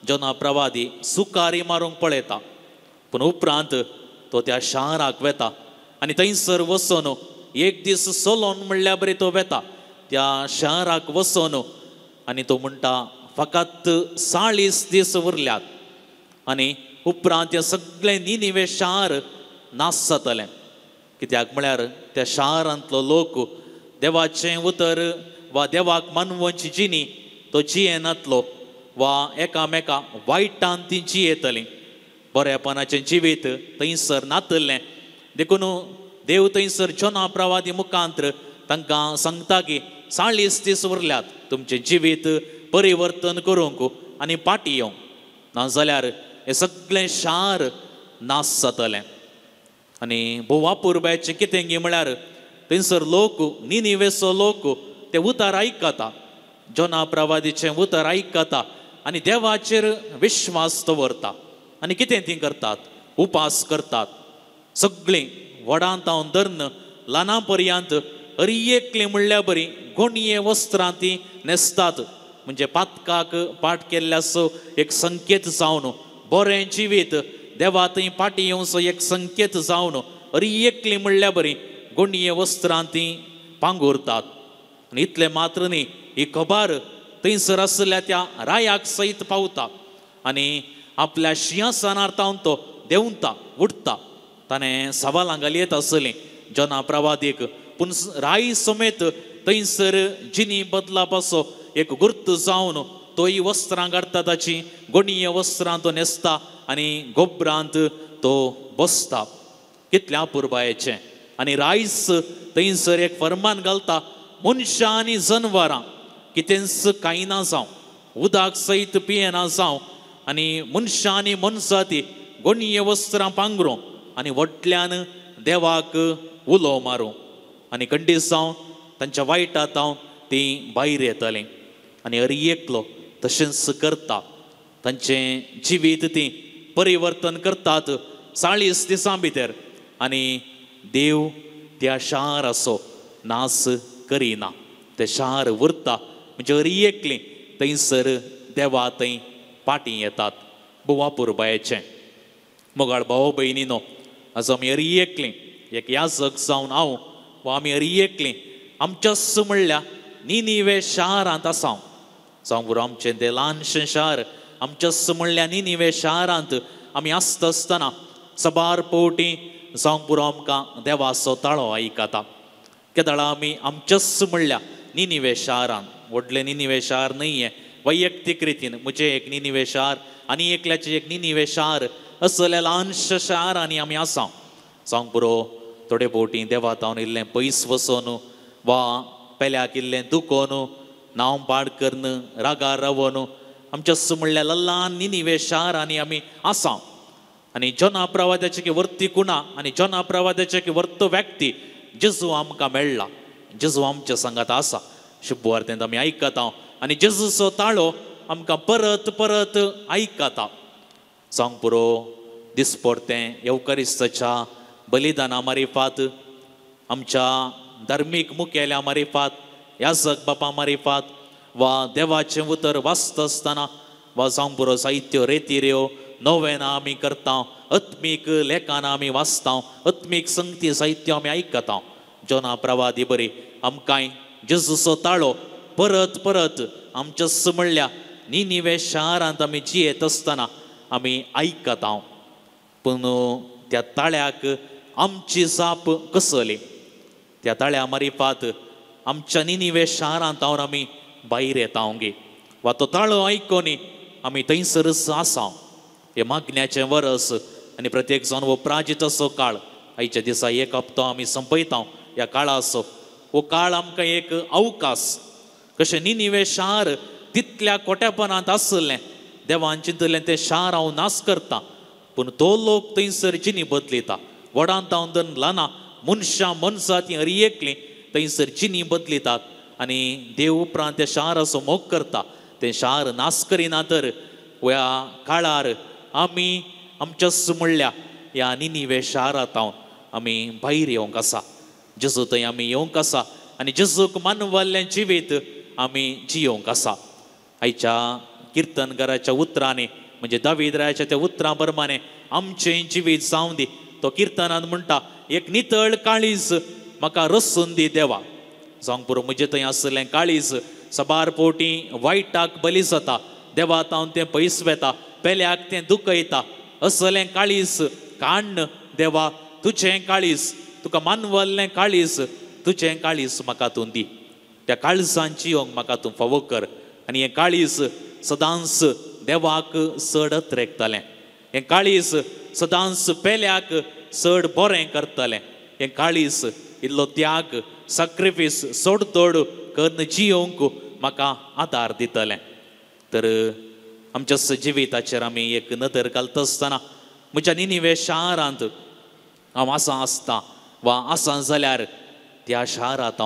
जोना प्रवादी सुकारी मारूंक पळयता. पूण उपरांत तो त्या शाराक वेता आनी थंयसर वचून एक दीस सोलोवन म्हणल्या बरी तो वेता त्या शाराक वचून आनी तो म्हणटा फकत 40 दीस उरल्यात आनी उपरांत हे सगळे निनिवे शार नास जातलें. कित्याक म्हळ्यार त्या शारांतलो लोक देवाचें उतर वा देवाक मानवची जिणी तो जियेनातलो वा एकामेका वायटान ती जियेतलीं. बरेपणाचें जिवीत थंयसर नातल्लें. देखून देव थंयसर जोना प्रवादी मुखांतर तांकां सांगता की 40 दीस उरल्यात तुमचें जिवीत परिवर्तन करूंक आनी पाटी येवंक, नाजाल्यार हे सगळें शार नास जातलें. आनी भोवापुरबायचें कितें गी म्हळ्यार थंयसर लोक निनिवेचो लोक ते उतार आयकता, जोना प्रवादीचें उतर आयकता आनी देवाचेर विश्वास दवरता. आनी कितें तीं करतात? उपास करतात. सगळीं व्हडांतावन धरून ल्हाना पर्यंत एकलीं म्हणल्या बरी घोणये वस्त्रां तीं न्हेसतात. म्हणजे पातकाक पाट केल्ल्याचो एक संकेत जावन बरें जिवीत देवा थंय पाटी येवचो एक संकेत जावन एकलीं म्हणल्या बरी घोणये वस्त्रां तीं पांगुरतात. आनी इतलें मात्र न्ही, ही खबर थंयसर आसल्या त्या रायाक सयत पावता आनी आपल्या शिंयासनार तावन तो देंवता उठता. ताणें सवालां घालयत आसलीं जोना प्रवादीक, पूण राई समेत थंयसर जिणी बदला पासो एक गुर्त जावन तोय वस्त्रां काडटा, ताची घोणये वस्त्रां तो न्हेसता आनी गोब्रांत तो बसता. कितल्या पुरबायेचें. आनी रायस थंयसर एक फर्मान घालता, मनशां आनी जनवरां कितेंच कांय जावं, उदक सयत पियेना जावं आनी मनशां आनी मनशां ती घोणये वस्त्रां पांगरूं आनी वटल्यान देवाक उलो मारूं आनी खंडीत जावं तांच्या वायटांतावन तीं भायर येतलीं. आनी एकलो तशेंच करता. तांचें जिवीत तीं परिवर्तन करतात 40 दिसां भितर. आनी देव त्या शाराचो नास करिना. तें शार उरता. म्हणजे एकलीं थंयसर देवा थंय पाटी येतात. बुवा पुरबायेचें. मोगाळ भाव भयणीनो, आज आमी एकलीं एक याजक जावन हांव वा आमी एकलीं आमच्याच म्हणल्या निनिवे शारांत आसांव. जावं पुरो आमचें तें ल्हानशें शार आमच्याच म्हणल्या निनिवे शारांत आमी आसता आसतना सबार पोवटी जावं पुरो आमकां देवाचो ताळो आयकता. केदाळा आमी आमच्याच म्हणल्या निनिवे शारांत, व्हडलें निनिवे शार न्हय हें, वैयक्तीक रितीन म्हजें एक निनिवे शार आनी एकल्याचें एक निनिवे शार असल्या ल्हानशा शारांनी आमी आसा. जावं पुरो थोडे पोवटी देवातावन इल्लें पयस वचोन वा पेल्याक इल्लें दुखोन नांव पाड करन रागा रवोन आमच्या म्हणल्या लल्लान निनिवे शारांनी आमी आसा आनी जोना प्रवाद्याचे की वर्ती कुणा आनी जोना प्रवाद्याचे की वर्त व्यक्ती जेजू आमकां मेळ्ळा. जेजू आमच्या संगात आसा. शुभवार्तेंत आमी आयकता आनी जेजूचो ताळो आमकां परत परत आयकता. सांग पुरो दिसपडतें येवकारिस्ताच्या बलिदाना मारिफात आमच्या धार्मीक मुखेल्या मारिफात याजक बापा मारिफात वा देवाचें उतर वाचता आसतना वा जावं पुरो साहित्य रेतीऱ्यो नोवेना आमी करता अत्मीक लेखाना आमी वाचता अत्मीक संगती साहित्य आमी आयकता. जोना प्रवादी बरी आमकांय जेजूचो ताळो परत परत आमच्या म्हणल्या निनिवे शारांत आमी जियेत आसतना आमी आयकता. पूण त्या ताळ्याक आमची जाप कसली. त्या ताळ्या मारिफात आमच्या निनिवे शारांत हांव आमी भायर येता गे वा तो ताळो आयकोनी आमी थंयसरच आसा. हे मागण्याचें वरस आनी प्रत्येक जाण हो प्राजीत असो काळ आयच्या दिसा एक हप्तो आमी संपयता. ह्या काळा असो हो काळ आमकां एक अवकाश. कशें निनिवे शार तितल्या कोट्यापणांत आसलें देवान चिंतलें तें शार हांव नास करता पूण तो लोक थंयसर जिनी बदलिता. व्हडांत हांव दन ल्हाना मनशां ती हरियेकलीं थंयसर जिनी बदलितात आनी देव उपरांत तें शार असो मोग करता. तें शार नास करिना तर ह्या काळार आमी आमच्या म्हणल्या ह्या निनिवे शारांत आमी भायर येवंक आसा. जेजू थंय आमी येवंक आसा आनी जेजूक मानवल्लें जिवीत आमी जियोंक आसा. आयच्या किर्तनकाराच्या उतरांनी म्हणजे दावीदराच्या त्या उतरां प्रमाणे आमचें जिवीत जावं दी. तो किर्तनांत म्हणटा एक नितळ काळीज म्हाका रसून दी देवा. जावंक पुरो म्हजें थंय आसलें काळीज सबार पोटी वायटाक बली जाता देवात हांव तें पयस वेता पेल्याक तें दुखयता. असलें काळीज काण्ण देवा तुजें काळीज तुका मानवल्लें काळीज तुजें काळीज म्हाका तूं दी. त्या काळजान जियोंक म्हाका तूं फावो कर आनी हें काळीज सदांच देवाक चड रेखतलें. हें काळीज सदांच पेल्याक चड बरें करतलें. हें काळीज इल्लो त्याग सॅक्रिफीस सोडतोड करून जियोंक म्हाका आदार दितलें. तर आमच्या जिविताचेर आमी एक नदर घालता आसतना म्हज्या निनिवे शारांत हांव आसता वा आसा जाल्यार त्या शारांत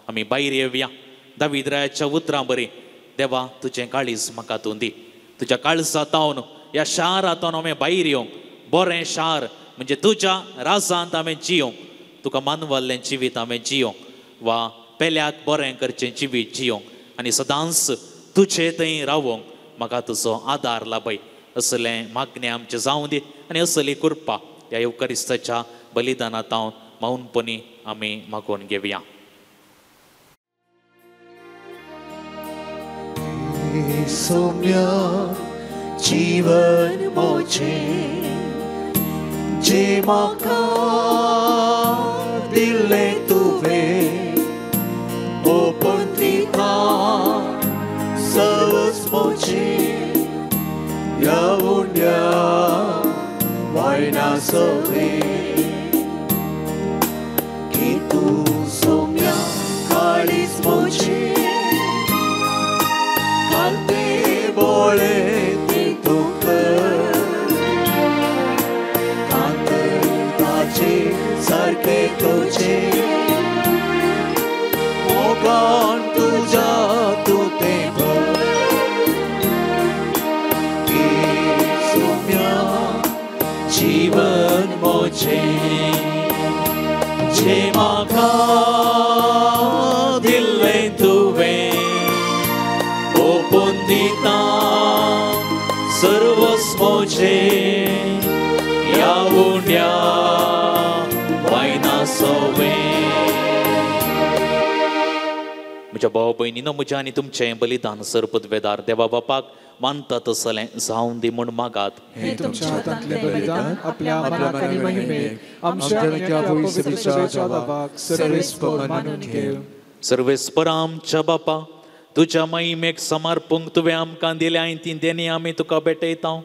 आमी भायर येवया. दावीदराच्या उतरां बरी देवा तुजें काळीज म्हाका तूं दी. तुज्या काळजांत ह्या शारांत हांवें भायर येवंक बरें शार म्हणजे तुज्या राजांत हांवें जियोंक तुका मानवल्लें जिवीत हांवें जियोंक वा पेल्याक बरें करचें जिवीत जियोंक आनी सदांच तुजें थंय रावोंक म्हाका तुजो आदार लाभय. असलें मागणें आमचें जावं दी आनी असली कृपा ह्या येवकारिस्ताच्या बलिदानांत मौनपणी आमी मागून घेवया. सौम्य जीवन मोचें जे म्हाका दिलें तुवें ओपन दिता सर्वच मोचें ह्या उंड्या वायना सवें की तूं सौम्य काळीज मोचें कांते बोळे ते तुका कांताचे सारके तुझे मोगान तुझा तूं तें सौम्य जीवन मोचें जे म्हाका दिलें तुवें ओपून दिता सर्वच मोचें ह्या उंड्या वायना सवें. म्हज्या भाव भयणीनो म्हजें आनी तुमचें बलिदान सरपदवेदार देवा बापाक मानता तसलें जावं दी म्हूण मागात. हे तुमच्या हातांतलें बलिदान आपल्या मनाक आनी महिमेक आमच्या भविष्यच्या बापाक सर्वेस्पर मानून घेव. सर्वेस्पर आमच्या बापा तुज्या महिमेक समर्पूंक तुवें आमकां दिल्या ती देणी आमी तुका भेटयता.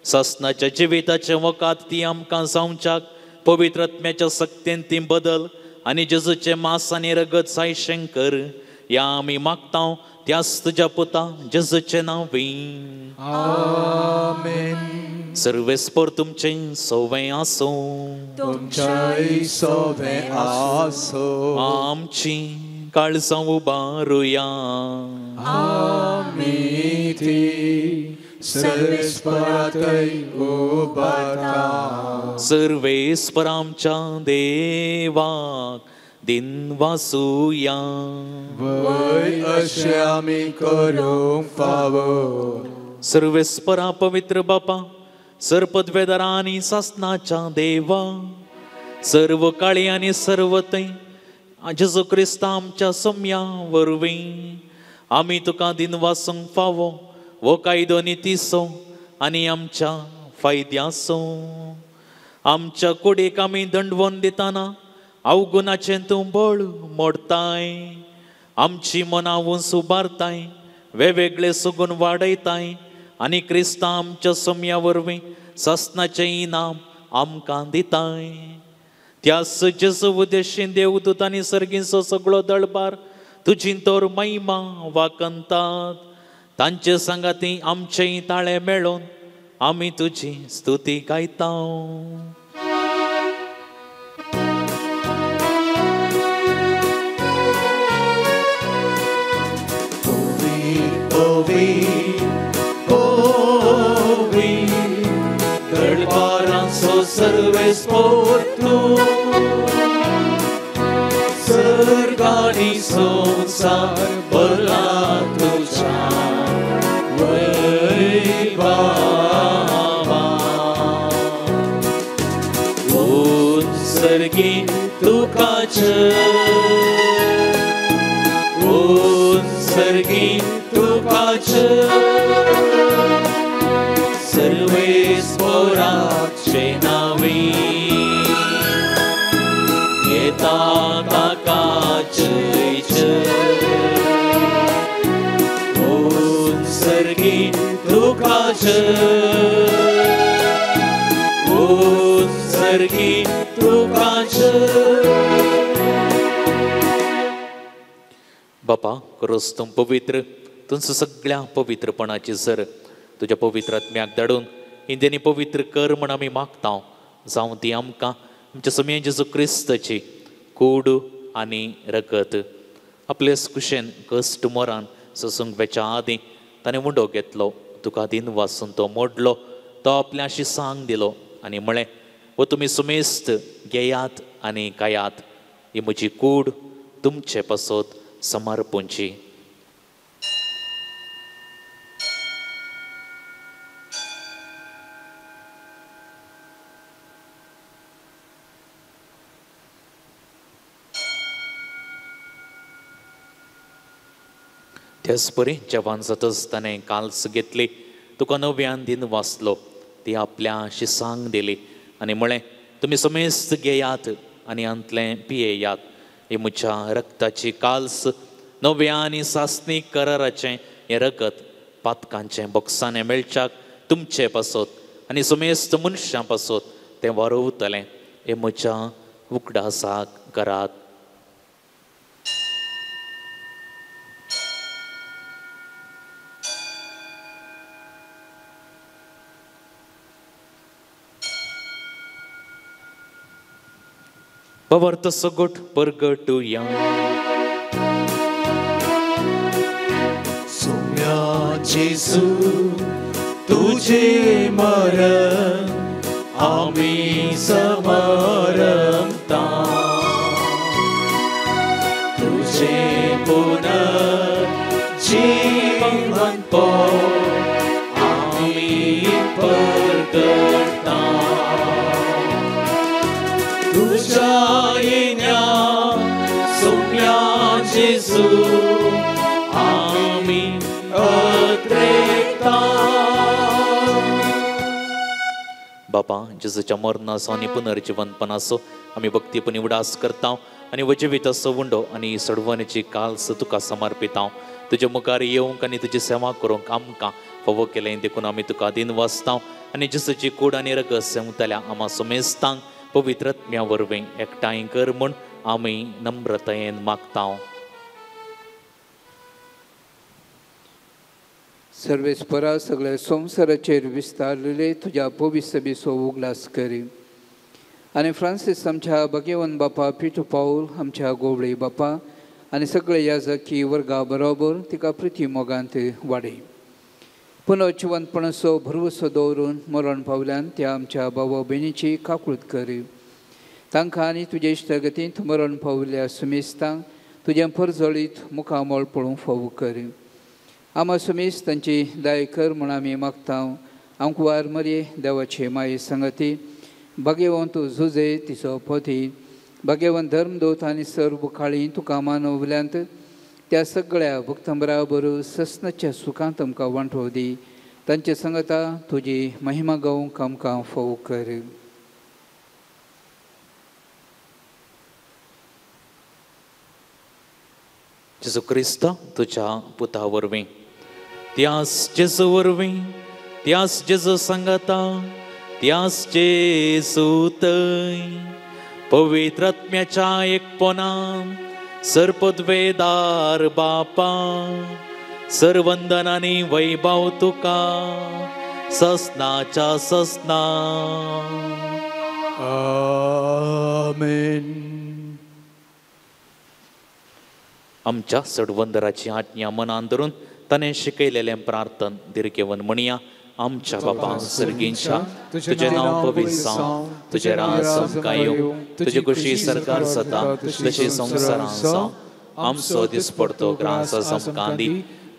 ससनाच्या जिविताचे वकात ती आमकां जावच्याक पवित्र आत्म्याच्या सक्तीन ती बदल आनी जेजूचे मांस आनी रगत सायशें कर. या आमी मागता त्याच तुज्या पुता जेजूचे नांवी. आमेन. सर्वेस्पर तुमचे सोवें आसूं. तुमचेय सोवें आसूं. आमची काळजां उबारुया. आमी ती सर्वेस्परातय उबारता. सर्वेस्पर आमच्या देवाक दिन वासुया. वय अशें आमी करूंक फावो. सर्वेस्परा पवित्र बापा, सर्पद्वेदारा आनी सासनाच्या देवा, सर्व काळी आनी सर्वतय जेजू क्रिस्त आमच्या सम्या वरवीं आमी तुका दिन वासूंक फावो वो कायदो नितीसो आनी आमच्या फायद्यासो. आमच्या कुडीक आमी दंडवण दिताना अवगुणाचें तूं बळ मोडताय. आमची मनां उंच उबारताय, वेगवेगळे सुगूण वाडयताय आनी क्रिस्ता आमच्या सम्या वरवीं सासनाचें इनाम आमकां दिताय. त्याच जेजू उद्देशीन देवदूत आनी सर्गीचो सगळो दळबार तुजी तोर महिमा वाकंतात. तांचे सांगाती आमचेय ताळे मेळोवन आमी तुजी स्तुती गायता. दळबारांचो सर्वेस्पर तूं, सर्गानी संसार भरला तुज्या वैभवा. सर्गी तुकाच, सर्गी तुकाच सर्वेस्पराचे नावी. येता ताकाच सर्गी तुकाच, सर्गी तुकाच. बापा खरोच तूं पवित्र, तुमचं सगळ्या पवित्रपणाची सर तुझ्या पवित्र आत्म्याक धाडून इंदेनी पवित्र कर म्हण आमी मागता. जावं ती आमकां आमच्या समेत जेजू क्रिस्ताची कूड आनी रगत आपले कुशेन कश्ट मोरान ससूंक वेच्या आदीं ताणें मुंडो घेतलो, तुका दिन वासून तो मोडलो, तो आपल्याशी सांग दिलो आनी म्हळें वो तुमी सुमेस्त घेयात आनी खायात. ही म्हजी कूड तुमचे पासत समर्पूंची. त्याच परी जेवण जातच ताणें काल्स घेतली, तुका नव्यान दिन वाचलो, ती आपल्याशी सांग दिली आनी म्हळें तुमी समेस्त घेयात आनी अंतलें पियेयात. ही म्हज्या रक्ताची काल्स, नव्या आनी सासणीक कराराचें हें रगत पातकांचें बोक्सांनी मेळच्याक तुमचे पासत आनी समेस्त मनशां पासत तें वारवतलें. हे म्हज्या उकडासाक करात. पवर्त सगोट परगटुया. सोम्या जेजू तुझे मरण आमी समरमता. तुझे पुनर्जीवनपण आमी परगटता. तुझ्या येण्या सोम्या जेजू आमी अत्रेकता. बापा जेजूच्या मरणाचो आनी पुनर्जीवनपणाचो आमी भक्तीपणी उडास करता आनी वजिविताचो उंडो आनी सडवणेची काल्स तुका समर्पिता. तुजे मुखार येवंक आनी तुजी सेवा करूंक आमकां फावो केलें देखून आमी तुका दिन वाचता आनी जेजूची कूड आनी रगत सेवतल्या आमा सुमेस्तांक पवित्र आत्म्या वरवीं एकठांय कर म्हूण आमी नम्रतायेन मागता. सर्वेस्परा सगळ्या संवसाराचेर विस्तारलेले तुझ्या पवित्र सभेचो उगलास करी. आनी फ्रांसीस आमच्या भगेवन बापा पिटू पाऊल आमच्या गोवळे बापा आनी सगळे याजकी वर्गा बरोबर तिका प्रिती मोगांत वाडय. पुनर्जिवंतपणाचो भरवसो दवरून मरण पावल्यान त्या आमच्या भावा भयणीची काकूळट करी. तांकां आनी तुजे इश्टगतींत मरण पावल्या सुमेस्तांक तुजें परजळीत मुखामोळ पळोवंक फावो करी. आमा सुमेस्त तांची दाय कर म्हूण आमी मागतां. आंकुवार मरये देवाचे माये संगती भगेवंत झुजे तिचो पती भगेवंत धर्मदूत आनी सर्व काळी तुका मानवल्यांत त्या सगळ्या भक्तां बरोबर ससनाच्या सुखांत आमकां वांटो दी. तांचे संगता तुजी महिमा गावंक आमकां फावो कर. जेजू क्रिस्त तुझ्या पुता वरवीं त्यास जेजू वरवीं त्यास जेजू सांगता त्यास जेजू थंय पवित्र आत्म्याच्या एकपणान सर्पद्वेदार बापा सर्वंदन आनी वैभव तुका ससनाच्या ससना. आमेन. आमच्या सडवंदराची आज्ञा मनान धरून ताणें शिकयलेलें प्रार्थन दिर्घेवन म्हणया. आमच्या बापा सर्गींच्या तुझें नांव पवित्र जावं, तुजें राज आमकां येवं, तुजी खुशी सरकार जाता तशी संवसारांत जावं. आमचो दिसपडतो ग्रास आमकां दी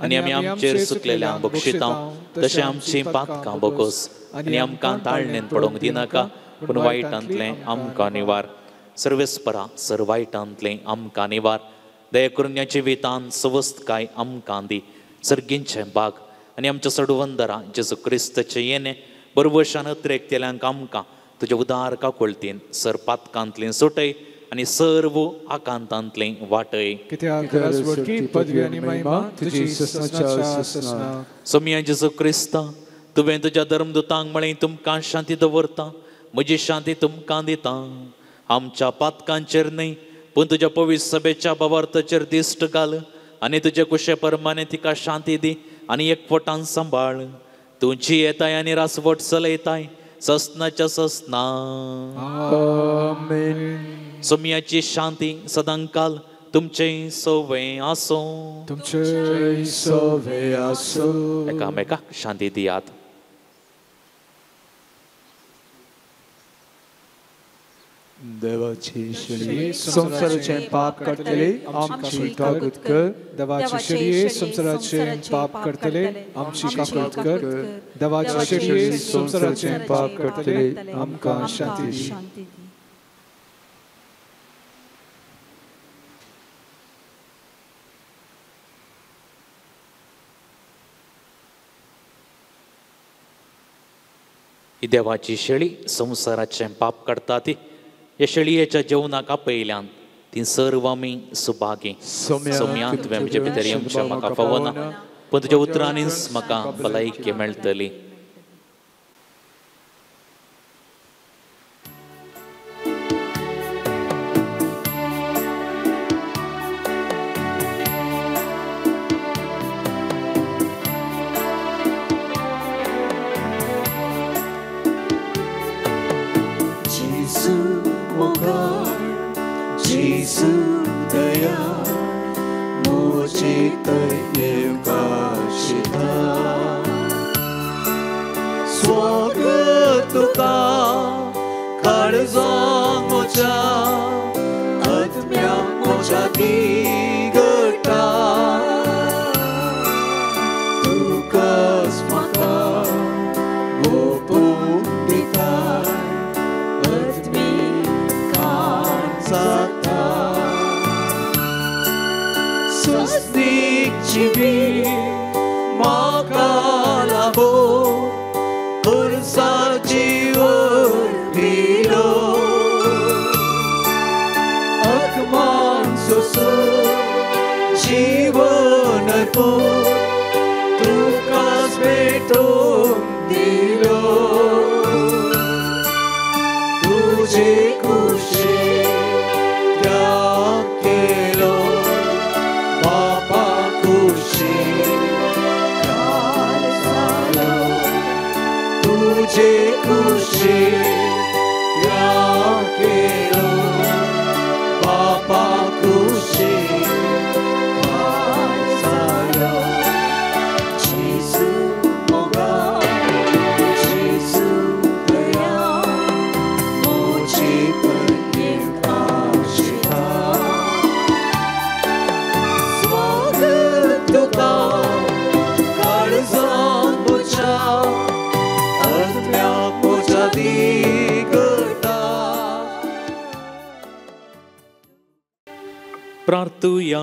आनी आमी आमचेर सुकलेल्यांक बक्षितांव तशें आमची पातकां बकोस आनी आमकां ताळणेन पडोवंक दिनाका पूण वायटांतलें आमकां निवार. सर्वेस्परा सर वायटांतलें आमकां निवार. दया करून या जिवितान सवस्तकाय आमकां दी. सर्गींचे बाग आनी आमच्या सडवंदरा जेजू क्रिस्तचे येणे बरवशान अत्रेक केल्यांक आमकां तुज्या उदार काकुळतीन सर पातकांतलें सुटय आनी सर्व आकांतांतलें वाटय. कित्याक राजवटी पदवी आनी महिमा तुजी ससनाच्या ससना. सोम्या जेजू क्रिस्ता तुवें तुज्या धर्मदुतांक म्हळें तुमकां शांती दवरता, म्हजी शांती तुमकां दिता. आमच्या पातकांचेर न्हय पूण तुज्या पवित्र सभेच्या भावार्थाचेर दिश्ट घाल आनी तुजे कुशे परमाने तिका शांती दी आनी एकवटान सांबाळ. तुजी येताय आनी रासवट चलयताय ससनाच्या ससना. आमेन. सोम्याची शांती सदांकाल तुमचे सोवे आसो. तुमचे सोवे आसो. एकामेकाक शांती दियात. देवाची शरीर संसाराचे पाप करतले आमची काकूळट कर. देवाची शरीर संसाराचे पाप करतले आमची काकूळट कर. देवाची शरीर संसाराचे पाप करतले आमकां शांती दी. ही देवाची शेळी संसाराचे पाप करता ती. या शेळयेच्या जेवणाक आपयल्यान ती सर्व आमी सुभागी. सोम्या तुवें म्हजे भितर आमच्या म्हाका फावना पूण तुज्या उतरांनीच म्हाका भलायकी मेळटली. Jésus daya मुझे तेरे काशिदा स्वागत तुका काळजां मोच्या आत्म्या मोच्या दिगटा तुकाच म्हाका ओपून दिता Jivi makalabo kursa jiwar dilo akman susu jiwan ko tukas beto dilo tujhe खुशी त्याग केलो बापा खुशी खुशी त्याग केलो बापा खुशी काय झालं जेसू मोगा जेसू दया मोची प्रत्येक आशिका स्वागत तुका काळजात मोच्या आत्म्याक मोच्या दिगटा प्रार्थुया.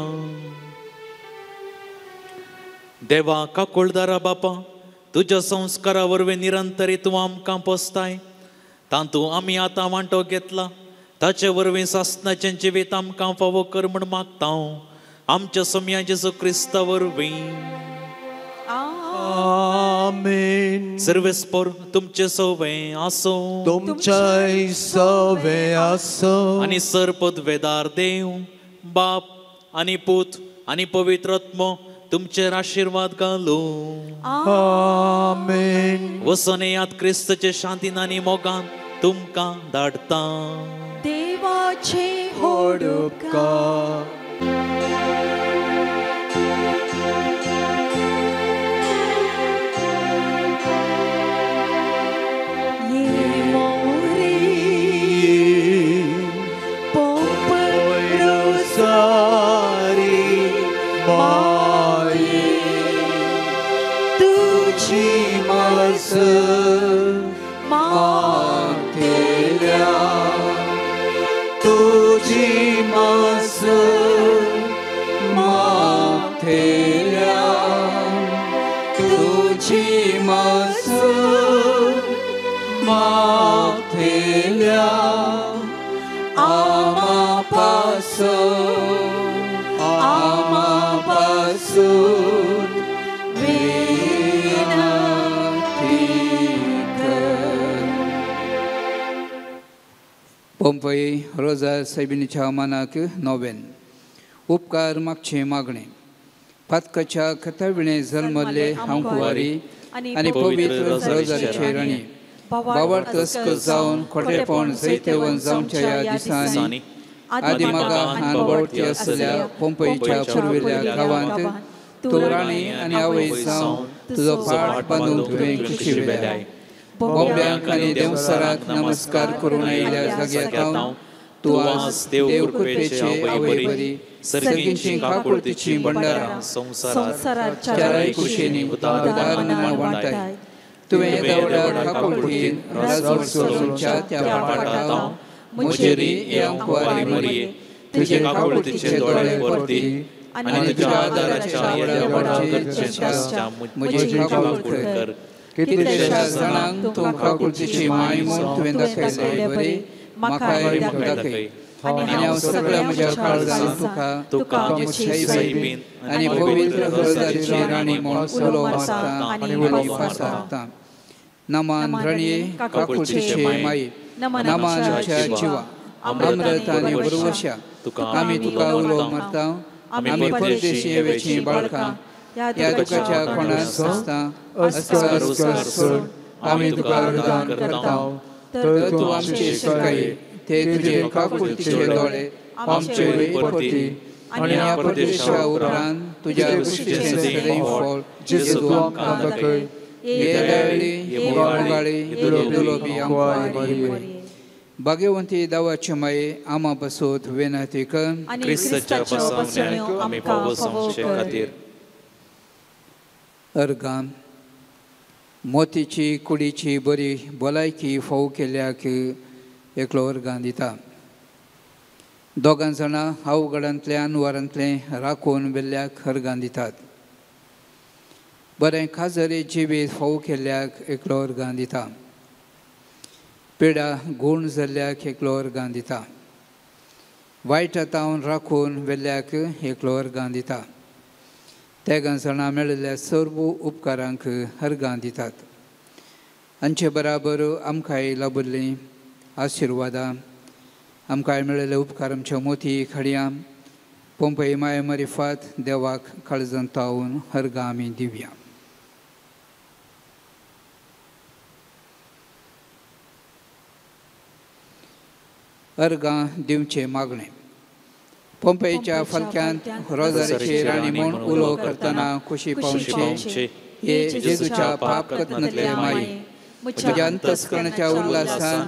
देवा काकोळदारा बापा, तुझ्या संस्कारा वरवीं निरंतरी तूं आमकां पोसताय. तातूंत आमी आतां वांटो घेतला ताचे वरवीं सासणाचें जिवीत आमकां फावो कर म्हूण मागता हांव आमच्या सोम्या जेजू क्रिस्ता वरवीं. आमेन. सर्वेस्पर तुमचे सवे आसो तुमच्या सवे आसो आनी सरपदवेदार देव बाप आनी पूत आनी पवित्र आत्मो तुमचेर आशीर्वाद घालो. आमेन. वचून येयात क्रिस्ताचे शांतीन आनी मोगान तुमकां धाडटा. देवाचे उपकार तुझी मास माथेल्या तुझी मास माथेल्या आमापासून पोंपई रोजा सायबिनीच्या मानाक नोवेन उपकार मागचे मागणे पातकाच्या खताविणे जल्मले हांव कुवारी आनी पवित्र रोजाचे राणी बावार्थस्क जावन खोटेपण जैतेवन जावच्या ह्या दिसांनी आदी म्हाका हानवळती आसल्या पोंपईच्या पुर्विल्ल्या गांवांत तूं राणी आनी आवय जावन तुजो पाट बांदून तुवें कुशी वेल्याय. बोंब्यांक आनी देवसराक नमस्कार करून आयिल्ल्या जाग्यार हांव तूं आज देव कृपेचे आवय बरी सर्गींची काकुळतीची भंडारां संवसारांत चाराय कुशींनी उदार निमळ वांटाय. तुवें एवढ्या काकुळतीन राजवंशाच्या त्या पाटांत हांव म्हजेरी या कुवारी मरिये तुजे काकुळतीचे दोळे परती आनी तुज्या आदाराच्या आवड्या म्हजी काकुळट कर. कितलेशा जाणांक तूं काकुळतीची माय म्हूण तुवें दाखयले बरे म्हाकाय दाखय आनी हांव सगळ्या म्हज्या काळजान तुका म्हजी सैबीन आनी पवित्र हृदयाची राणी म्हूण उलो मारता आनी वासारता. नमान राणये काकुळतीचे माये नमानाच्या जिवा अमृत आनी उर्वशा आमी तुका उलो मारता. आमी परदेशी येवेची बाळकां या दुखाच्या कोणात असता आमी तुका रुदान करता. तर तूं आमचे शिकाये ते तुजे काकुळतीचे दोळे आमचेर परती आनी ह्या परदेशा उपरांत तुज्या कुशीचें सदैव फळ जेजू आमकां दाखय. येदाळी मोगाळी दुलोबी आमकां भाग्यवंती दावाचे माये आमा बसोत विनंती कर. क्रिस्ताच्या बसवण्याक आमी फावो संशय खातीर. अर्गां मोतीची कुडीची बरी भलायकी फावो केल्याक एकलो अर्गां दिता. दोगां जाणां अवघडांतल्यान वरांतलें राखून वेल्ल्याक अर्गां दितात. बरें खाजरी जिवीत फावो केल्ल्याक एकलो अर्गां दिता. पिडा गूण जाल्ल्याक एकलो अर्गां दिता. वायट आतावन राखून वेल्ल्याक एकलो अर्गां दिता. तेगां जाणां मेळिल्ल्या सर्व उपकारांक अर्गां दितात. हांचे बराबर आमकांय लाभिल्लीं आशिर्वादां आमकांय मेळिल्ल्या उपकारांच्या मोती खडयां पोंपई माय मरिफात देवाक काळजांत तावून अर्गां आमी दिवया. अर्गां दिवचे मागणे. पोंपेच्या फलक्यांत रोजारीची राणी म्हूण उलो करतना खुशी पावचे. हे जेजूच्या पाप कथनांतले माये, म्हज्या अंतस्करणाच्या उल्हासान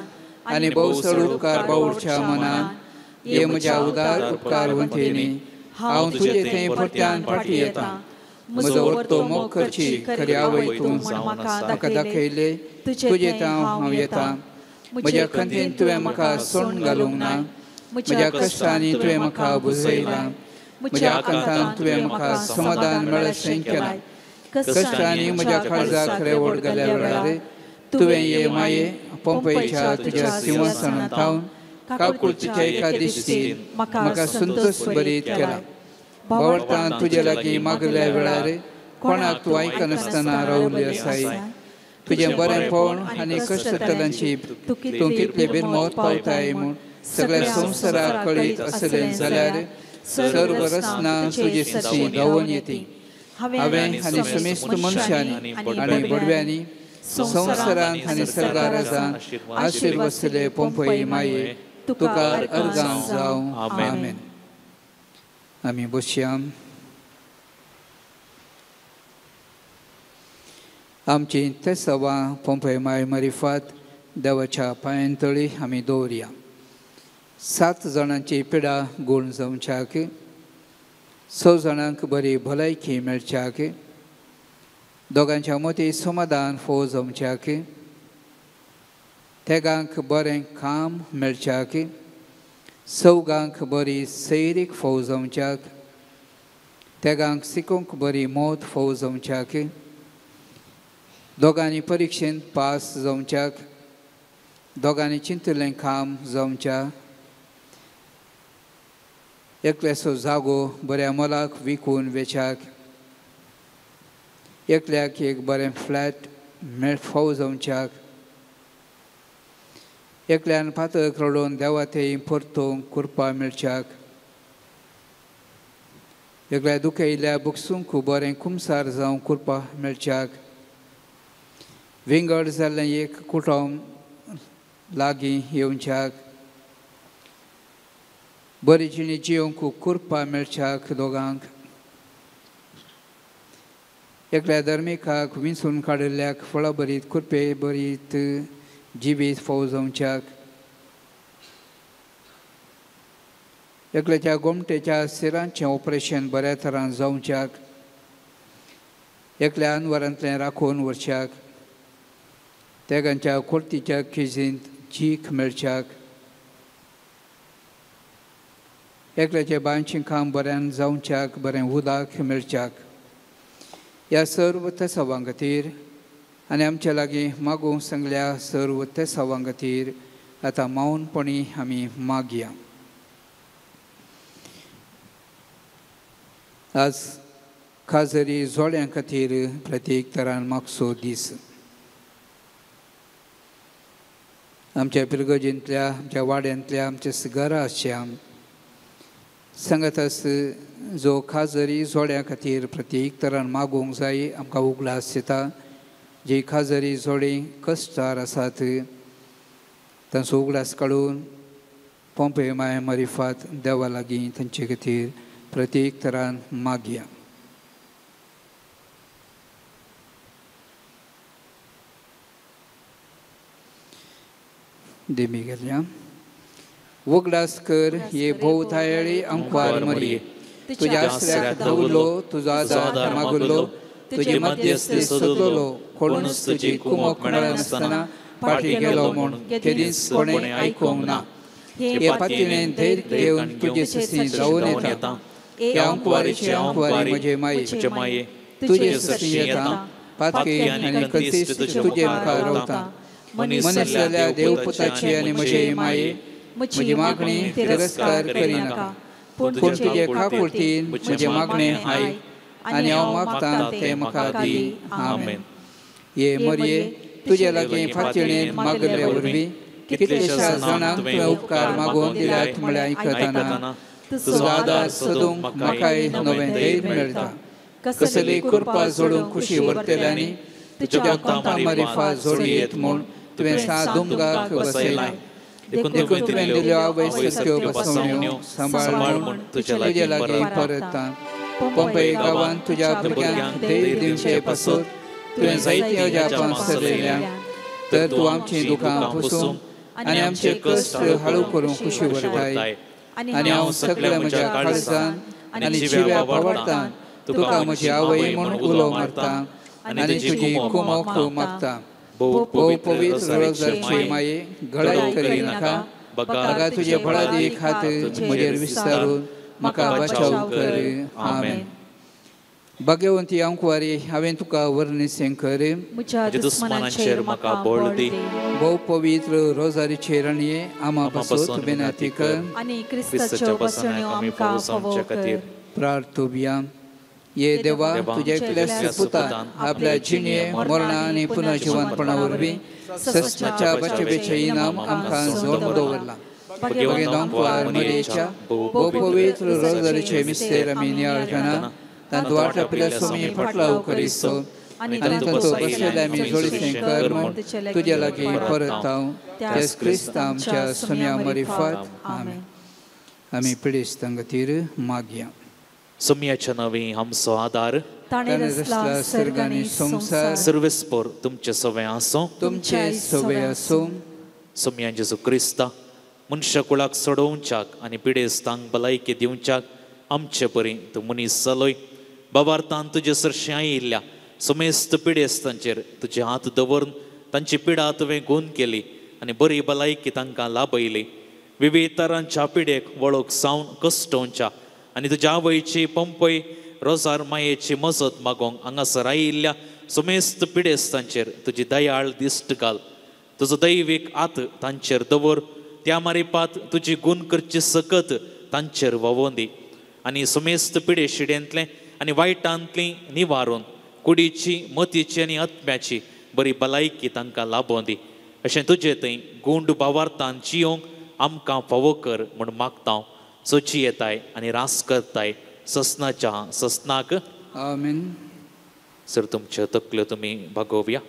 आनी भोवसड उपकार बावडच्या मनान, हे म्हज्या उदार उपकार वंतेनी हांव तुजे थंय परत्यान फाटी येता. म्हजो वर्तो मोग करची खरी आवय तूं म्हाका दाखयले, तुजे तांव हांव येता. म्हज्या खंतीन तुवें म्हाका सोडून घालूंक ना, म्हज्या कश्टांनी तुवें म्हाका बुजयलां. म्हज्या आकांतान तुवें म्हाका समाधान मेळसें केलां. कश्टांनी म्हज्या काळजाक खरें व्हड घाल्या वेळार तुवें हे माये पोंपेच्या तुज्या सिंहासनांत थावन काकुळतीच्या एका दिश्टीन म्हाका संतोश बरीत केला. भावार्थान तुजे लागीं मागल्या वेळार कोणाक तूं आयकनासतना रावली आसाय. तुजें बरेंपण आनी कश्टतलांची तूं कितले बिनमोत पावताय म्हूण सगळ्या संवसाराक कळीत आसलें जाल्यार सर्व रचना तुजे सुशी धांवून येती. हांवें आनी समेस्त मनशांनी आनी बडव्यांनी संवसारांत आनी सर्गा राजान आशिर्वसले पोंपई माये तुका अर्गां जावं. आमेन. आमी बसया. आमची ते सवां पोंपई माय मारिफात देवाच्या पांयांतळी आमी दवरया. 7 जाणांची पिडा गूण जावच्याक, 6 जाणांक बरी भलायकी मेळच्याक, दोगांच्या मतीं समाधान फोव जावच्याक, तेगांक बरें काम मेळच्याक, चौगांक बरी सैरीक फोव जावच्याक, तेगांक शिकूंक बरी मोत फोव जावच्याक, दोगांनी परिक्षेंत पास जावच्याक, दोगांनी चिंतलें काम जावच्याक, एकल्याचो जागो बऱ्या मोलाक विकून वेचाक, एकल्याक एक बरें फ्लॅट फाव जावच्याक, एकल्यान पातक रडोवन देवा थंय परतोवंक कुरपा मेळच्याक, एकल्या दुखयल्या बुकसूंक बरें कुमसार जावं कुरपा मेळच्याक, विंगड जाल्लें एक कुटुंब लागीं येवच्याक, बरी जिणी जियोंक कुरपा मेळच्याक दोगांक, एकल्या धर्मिकाक विंचून काडिल्ल्याक फळां बरीत कुरपे बरीत जिबीत फोव जावच्याक, एकल्याच्या गोमटेच्या सिरांचें ऑपरेशन बऱ्या तरान जावच्याक, एकल्या अनवरांतलें राखून व्हरच्याक, तेगांच्या कुर्तीच्या खिजींत चीक मेळच्याक, एकल्याचे बांयचें काम बऱ्यान जावच्याक बरें उदक मेळच्याक. ह्या सर्व त्या सवां खातीर आनी आमच्या लागीं मागूंक सांगल्या सर्व त्या सवां खातीर आतां मौनपणी आमी मागया. आज काजरी जोड्यां खातीर प्रत्येक तरान मागचो दीस. आमच्या पिरगजींतल्या आमच्या वाड्यांतल्या आमच्या घराच्या सांगत आस जो खाजरी जोड्यां खातीर प्रत्येक तरान मागूंक जाय आमकां उगडास येता. जी खाजरी जोडी कश्टार आसात तांचो उगडास काडून पोंपई माय मारिफात देवा लागीं तांचे खातीर प्रत्येक तरान मागया. देमी गेल्या. उगडास कर ये भोवतायळी अंकवार मरी, तुज्या आसऱ्याक दवरलो तुजो आदार मागुल्लो, तुजी मध्यस्थी सोदलो कोणूच तुजी कुमक मेळनासतना फाटी गेलो म्हूण ते दीस कोणें आयकूंक ना. हे पातयेन धैर्य घेवन तुजे ससी जावन येता. हे अंकवारीचे अंकवारी म्हजे माये, तुजे ससी येता. पातकी आनी कतिश्ट तुजे मुखार रावता. मनीस जाल्या देवपुताची आनी म्हजे माये, म्हजी मागणी तिरस्कार करिनाका. पूण तुजे काकुळतीन म्हजे मागणें आयक आनी हांव मागतां तें म्हाका दी. आमेन. हे मरये तुजे लागीं फातयेन मागले वरवीं कितलेशा जाणांक तुवें उपकार मागून दिल्यात म्हळ्यार आयकतना तुजो आदार सोदूंक म्हाकाय नवें धैर्य मेळटा. कसली कुरपा जोडूंक खुशी वर्तेल्यांनी तुज्या कोंता मारिफा जोडयेत म्हूण तुवें सादुंगाक बसयलां. देखून तुवें तुवें दिल्यो आवय आवय सत्यो सत्यो पासवण्यो सांबाळ सांबाळ म्हूण तुजे तुजे लागीं लागीं परता पंपई गांवांत तुज्या भुरग्यांक धैर्य दिवचे पासून तुवें जायत्या जापान सरलेल्या तर तूं आमचीं दुखां पुसून आनी आमचे कश्ट हळू करून खुशी व्हरताय आनी हांव सगळ्या म्हज्या काळजान आनी जिव्या पावडटान तुका म्हजी आवय म्हूण उलो मारता आनी तुजी कुमोक मागता भोव पवित्र रोजाची माये घडय करी नाका बगा तुजे बळादी खात म्हजेर विस्तारून म्हाका बचाव कर आमेन. भाग्यवंती अंकुवारी हांवें तुका वर्णिसें कर म्हज्या दुस्मनांचेर म्हाका बळ दी भोव पवित्र रोजारीचे रणये आमा पासून विनंती कर आनी क्रिस्ताच्यो बसण्यो आमकां फावो कर. प्रार्थुया. ये देवा तुझ्या एकल्याच पुतान आपल्या जिणे मरणा आनी पुनर्जीवनपणा वरवीं सस्नाच्या बचेबेचें इनाम आमकां जोडून दवरलां. भगेन अंकुवार मरियेच्या भोव पवित्र रोजारीचे मिस्तेर आमी नियाळटना तांतू वाटपिल्या सोमी फाटलाव करिसो आनी तांतू बसयल्या आमी जोडीचें कर म्हूण तुज्या लागीं परत हांव त्याच क्रिस्त आमच्या सोम्या मरिफात आमेन. आमी पिडेस्तां खातीर मागया. सोम्याच्या नवी आमचो आदार ताणें रचला सर्ग आनी संवसार सर्वेस्पोर तुमचे सवे आसूं तुमचे सवे आसूं. सोम्या जेजू क्रिस्ता मनशा कुळाक सोडोवच्याक आनी पिडेस्तांक भलायकी दिवच्याक आमचे परी तूं मनीस जालोय. बाबार्थान तुजे सरशें आयिल्ल्या समेस्त पिडेस्तांचेर तुजे हात दवरून तांची पिडा तुवें गुण केली आनी बरी भलायकी तांकां लाभयली. विविध तरांच्या पिडेक वळख सावन कश्टोवच्या आनी तुज्या आवयची पंपय रोजार मायेची मजत मागोवंक हांगासर आयिल्ल्या समेस्त पिडेस्तांचेर तुजी दयाळ दिश्ट घाल. तुजो दैवीक हात तांचेर दवर त्या मारिपात तुजी गुण करची सकत तांचेर ववों दी आनी समेस्त पिडे शिडेंतलें आनी वायटांतली निवारून कुडीची मतीची आनी आत्म्याची बरी भलायकी तांकां लाभों दी. अशें तुजें थंय गुंड भावार्थान जियोंक आमकां फावो कर म्हूण मागता. सोची येताय आनी रास करताय ससनाच्या ससनाक आमेन. सर तुमच्यो तकल्यो तुमी भागोवया.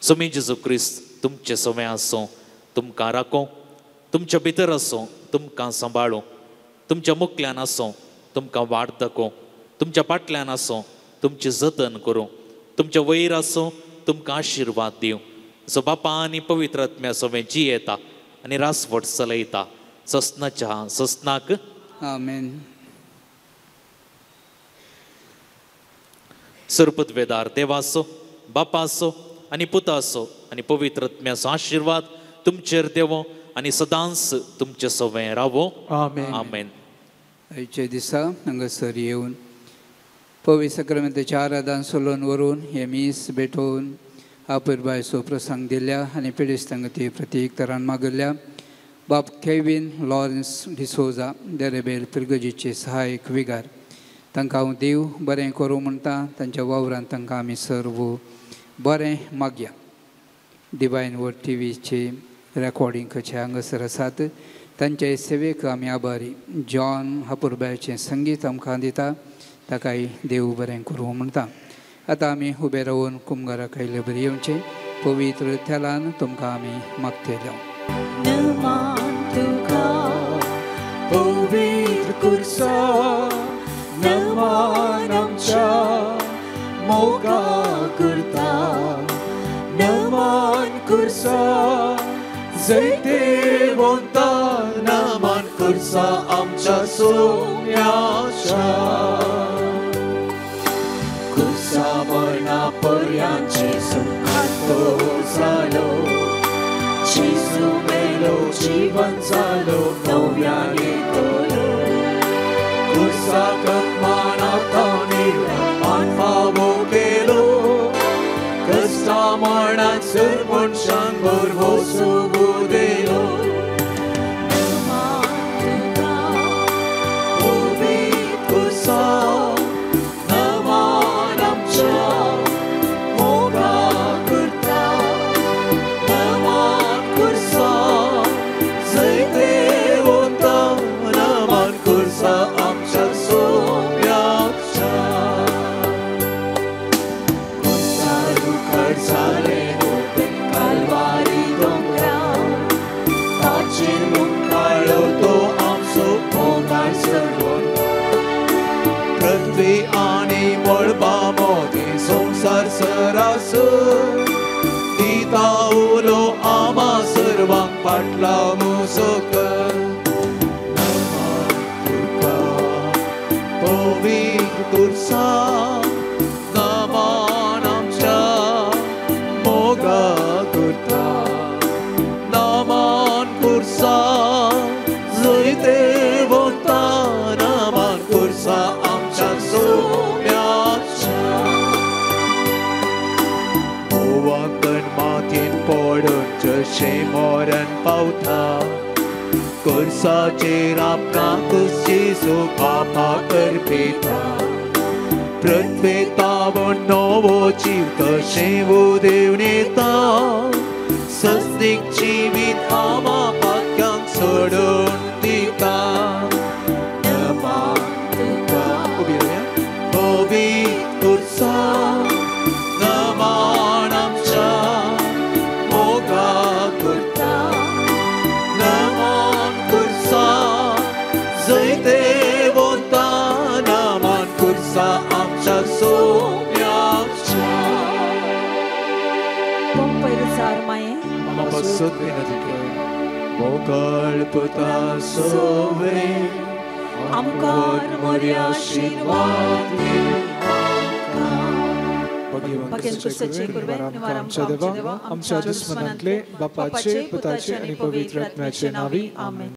सोमी जेजू क्रिस्त तुमचे सवे आसूं तुमकां राखो तुमच्या भितर आसूं तुमकां सांबाळूं तुमच्या मुखल्यान आसूं तुमकां वाट दाखोवं तुमच्या फाटल्यान आसूं तुमची जतन करूं तुमच्या वयर आसूं तुमकां आशिर्वाद दिवं. सो बापा आनी पवित्र आत्म्या सवें जी येता आनी रासवट चलयता ससनाच्या ससनाक आमेन. सर्पद्वेदार देवासो बापासो आनी पुतासो आनी पवित्र आत्म्याचो आशिर्वाद तुमचेर देवो आनी सदांच तुमचे सवें रावो. आमेन. आमेन. आयच्या दिसा हांगासर येवन पवित्र सक्रामेंताच्या आराधन सोलोवन व्हरून हे मीस भेटोवन आपुरबायचो प्रसंग दिल्या आनी पिडेस्तां खातीर प्रत्येक तरान मागल्या बाब केविन लॉरेन्स डिसोजा देरेबेल पिरगजीचे सहायक विगार तांकां हांव देव बरें करूं म्हणटा. तांच्या वावरांत तांकां आमी सर्व बरें मागया. डिवायन वर्ड टीव्हीचे रेकॉर्डिंग कशें हांगासर आसात तांचे सेवेक आमी आभारी. जॉन हापुरबायचें संगीत आमकां दिता ताकाय देव बरें करूं म्हणटा. आतां आमी उबे रावन कुमगाराक आयले बरी येवचें. पवित्र तेलान तुमकां आमी मागतले. नमान तुका पवित्र कुर्सा नमान आमच्या मोगा करता नमान कुर्सा जैते वंता नमान कुर्सा आमच्या सोम्याच्या कुर्सा मरणा पर्यांचे संखातो जालो जेजू मेलो जीवन जालो नव्याने तोलो कुर्साक मानातांनी मान फावो केलो कष्टा मरणात सर मनशांक बरवो सुगो देलो पवित्र कुर्सा नमान आमच्या मोगा करता नमान कुर्सा जैते वंता नमान कुर्सा आमच्या सोम्या पृथ्वी आणि मळबामध्ये संसार सरास दिता उलो आमा सर्वांक फाटला मुसक पवित्र तुरसा नामान आमच्या मोगा करता नामान कुर्सा जैते वता नामान कुर्सा आमच्या सोम्याच्या मोवाकन मातीन पडून जशे मरण पावता कुर्साचेर आपणाक जेजू पापा करपिता प्रत्येक ताबण नवो जीव तशें उदेवन येता सस्तीक जिवीत आमा पाक्यांक सोडून दिता नमान तुका पवित्र तुरसा नमान आमच्या मोगा करता नमान कुर्सा जैते वता नमान कुर्सा आमच्या सोम्याच्या Pompeiruzar maie, Mapasut binadikar Mogal puta sove amkar moria आशीर्वाद Bagyan kursaचे kurve, निवार आमच्या देवा, आमच्या दुश्मनांतले बापाचे, पुताचे आणि पवित्र आत्म्याचे नावी आमेन.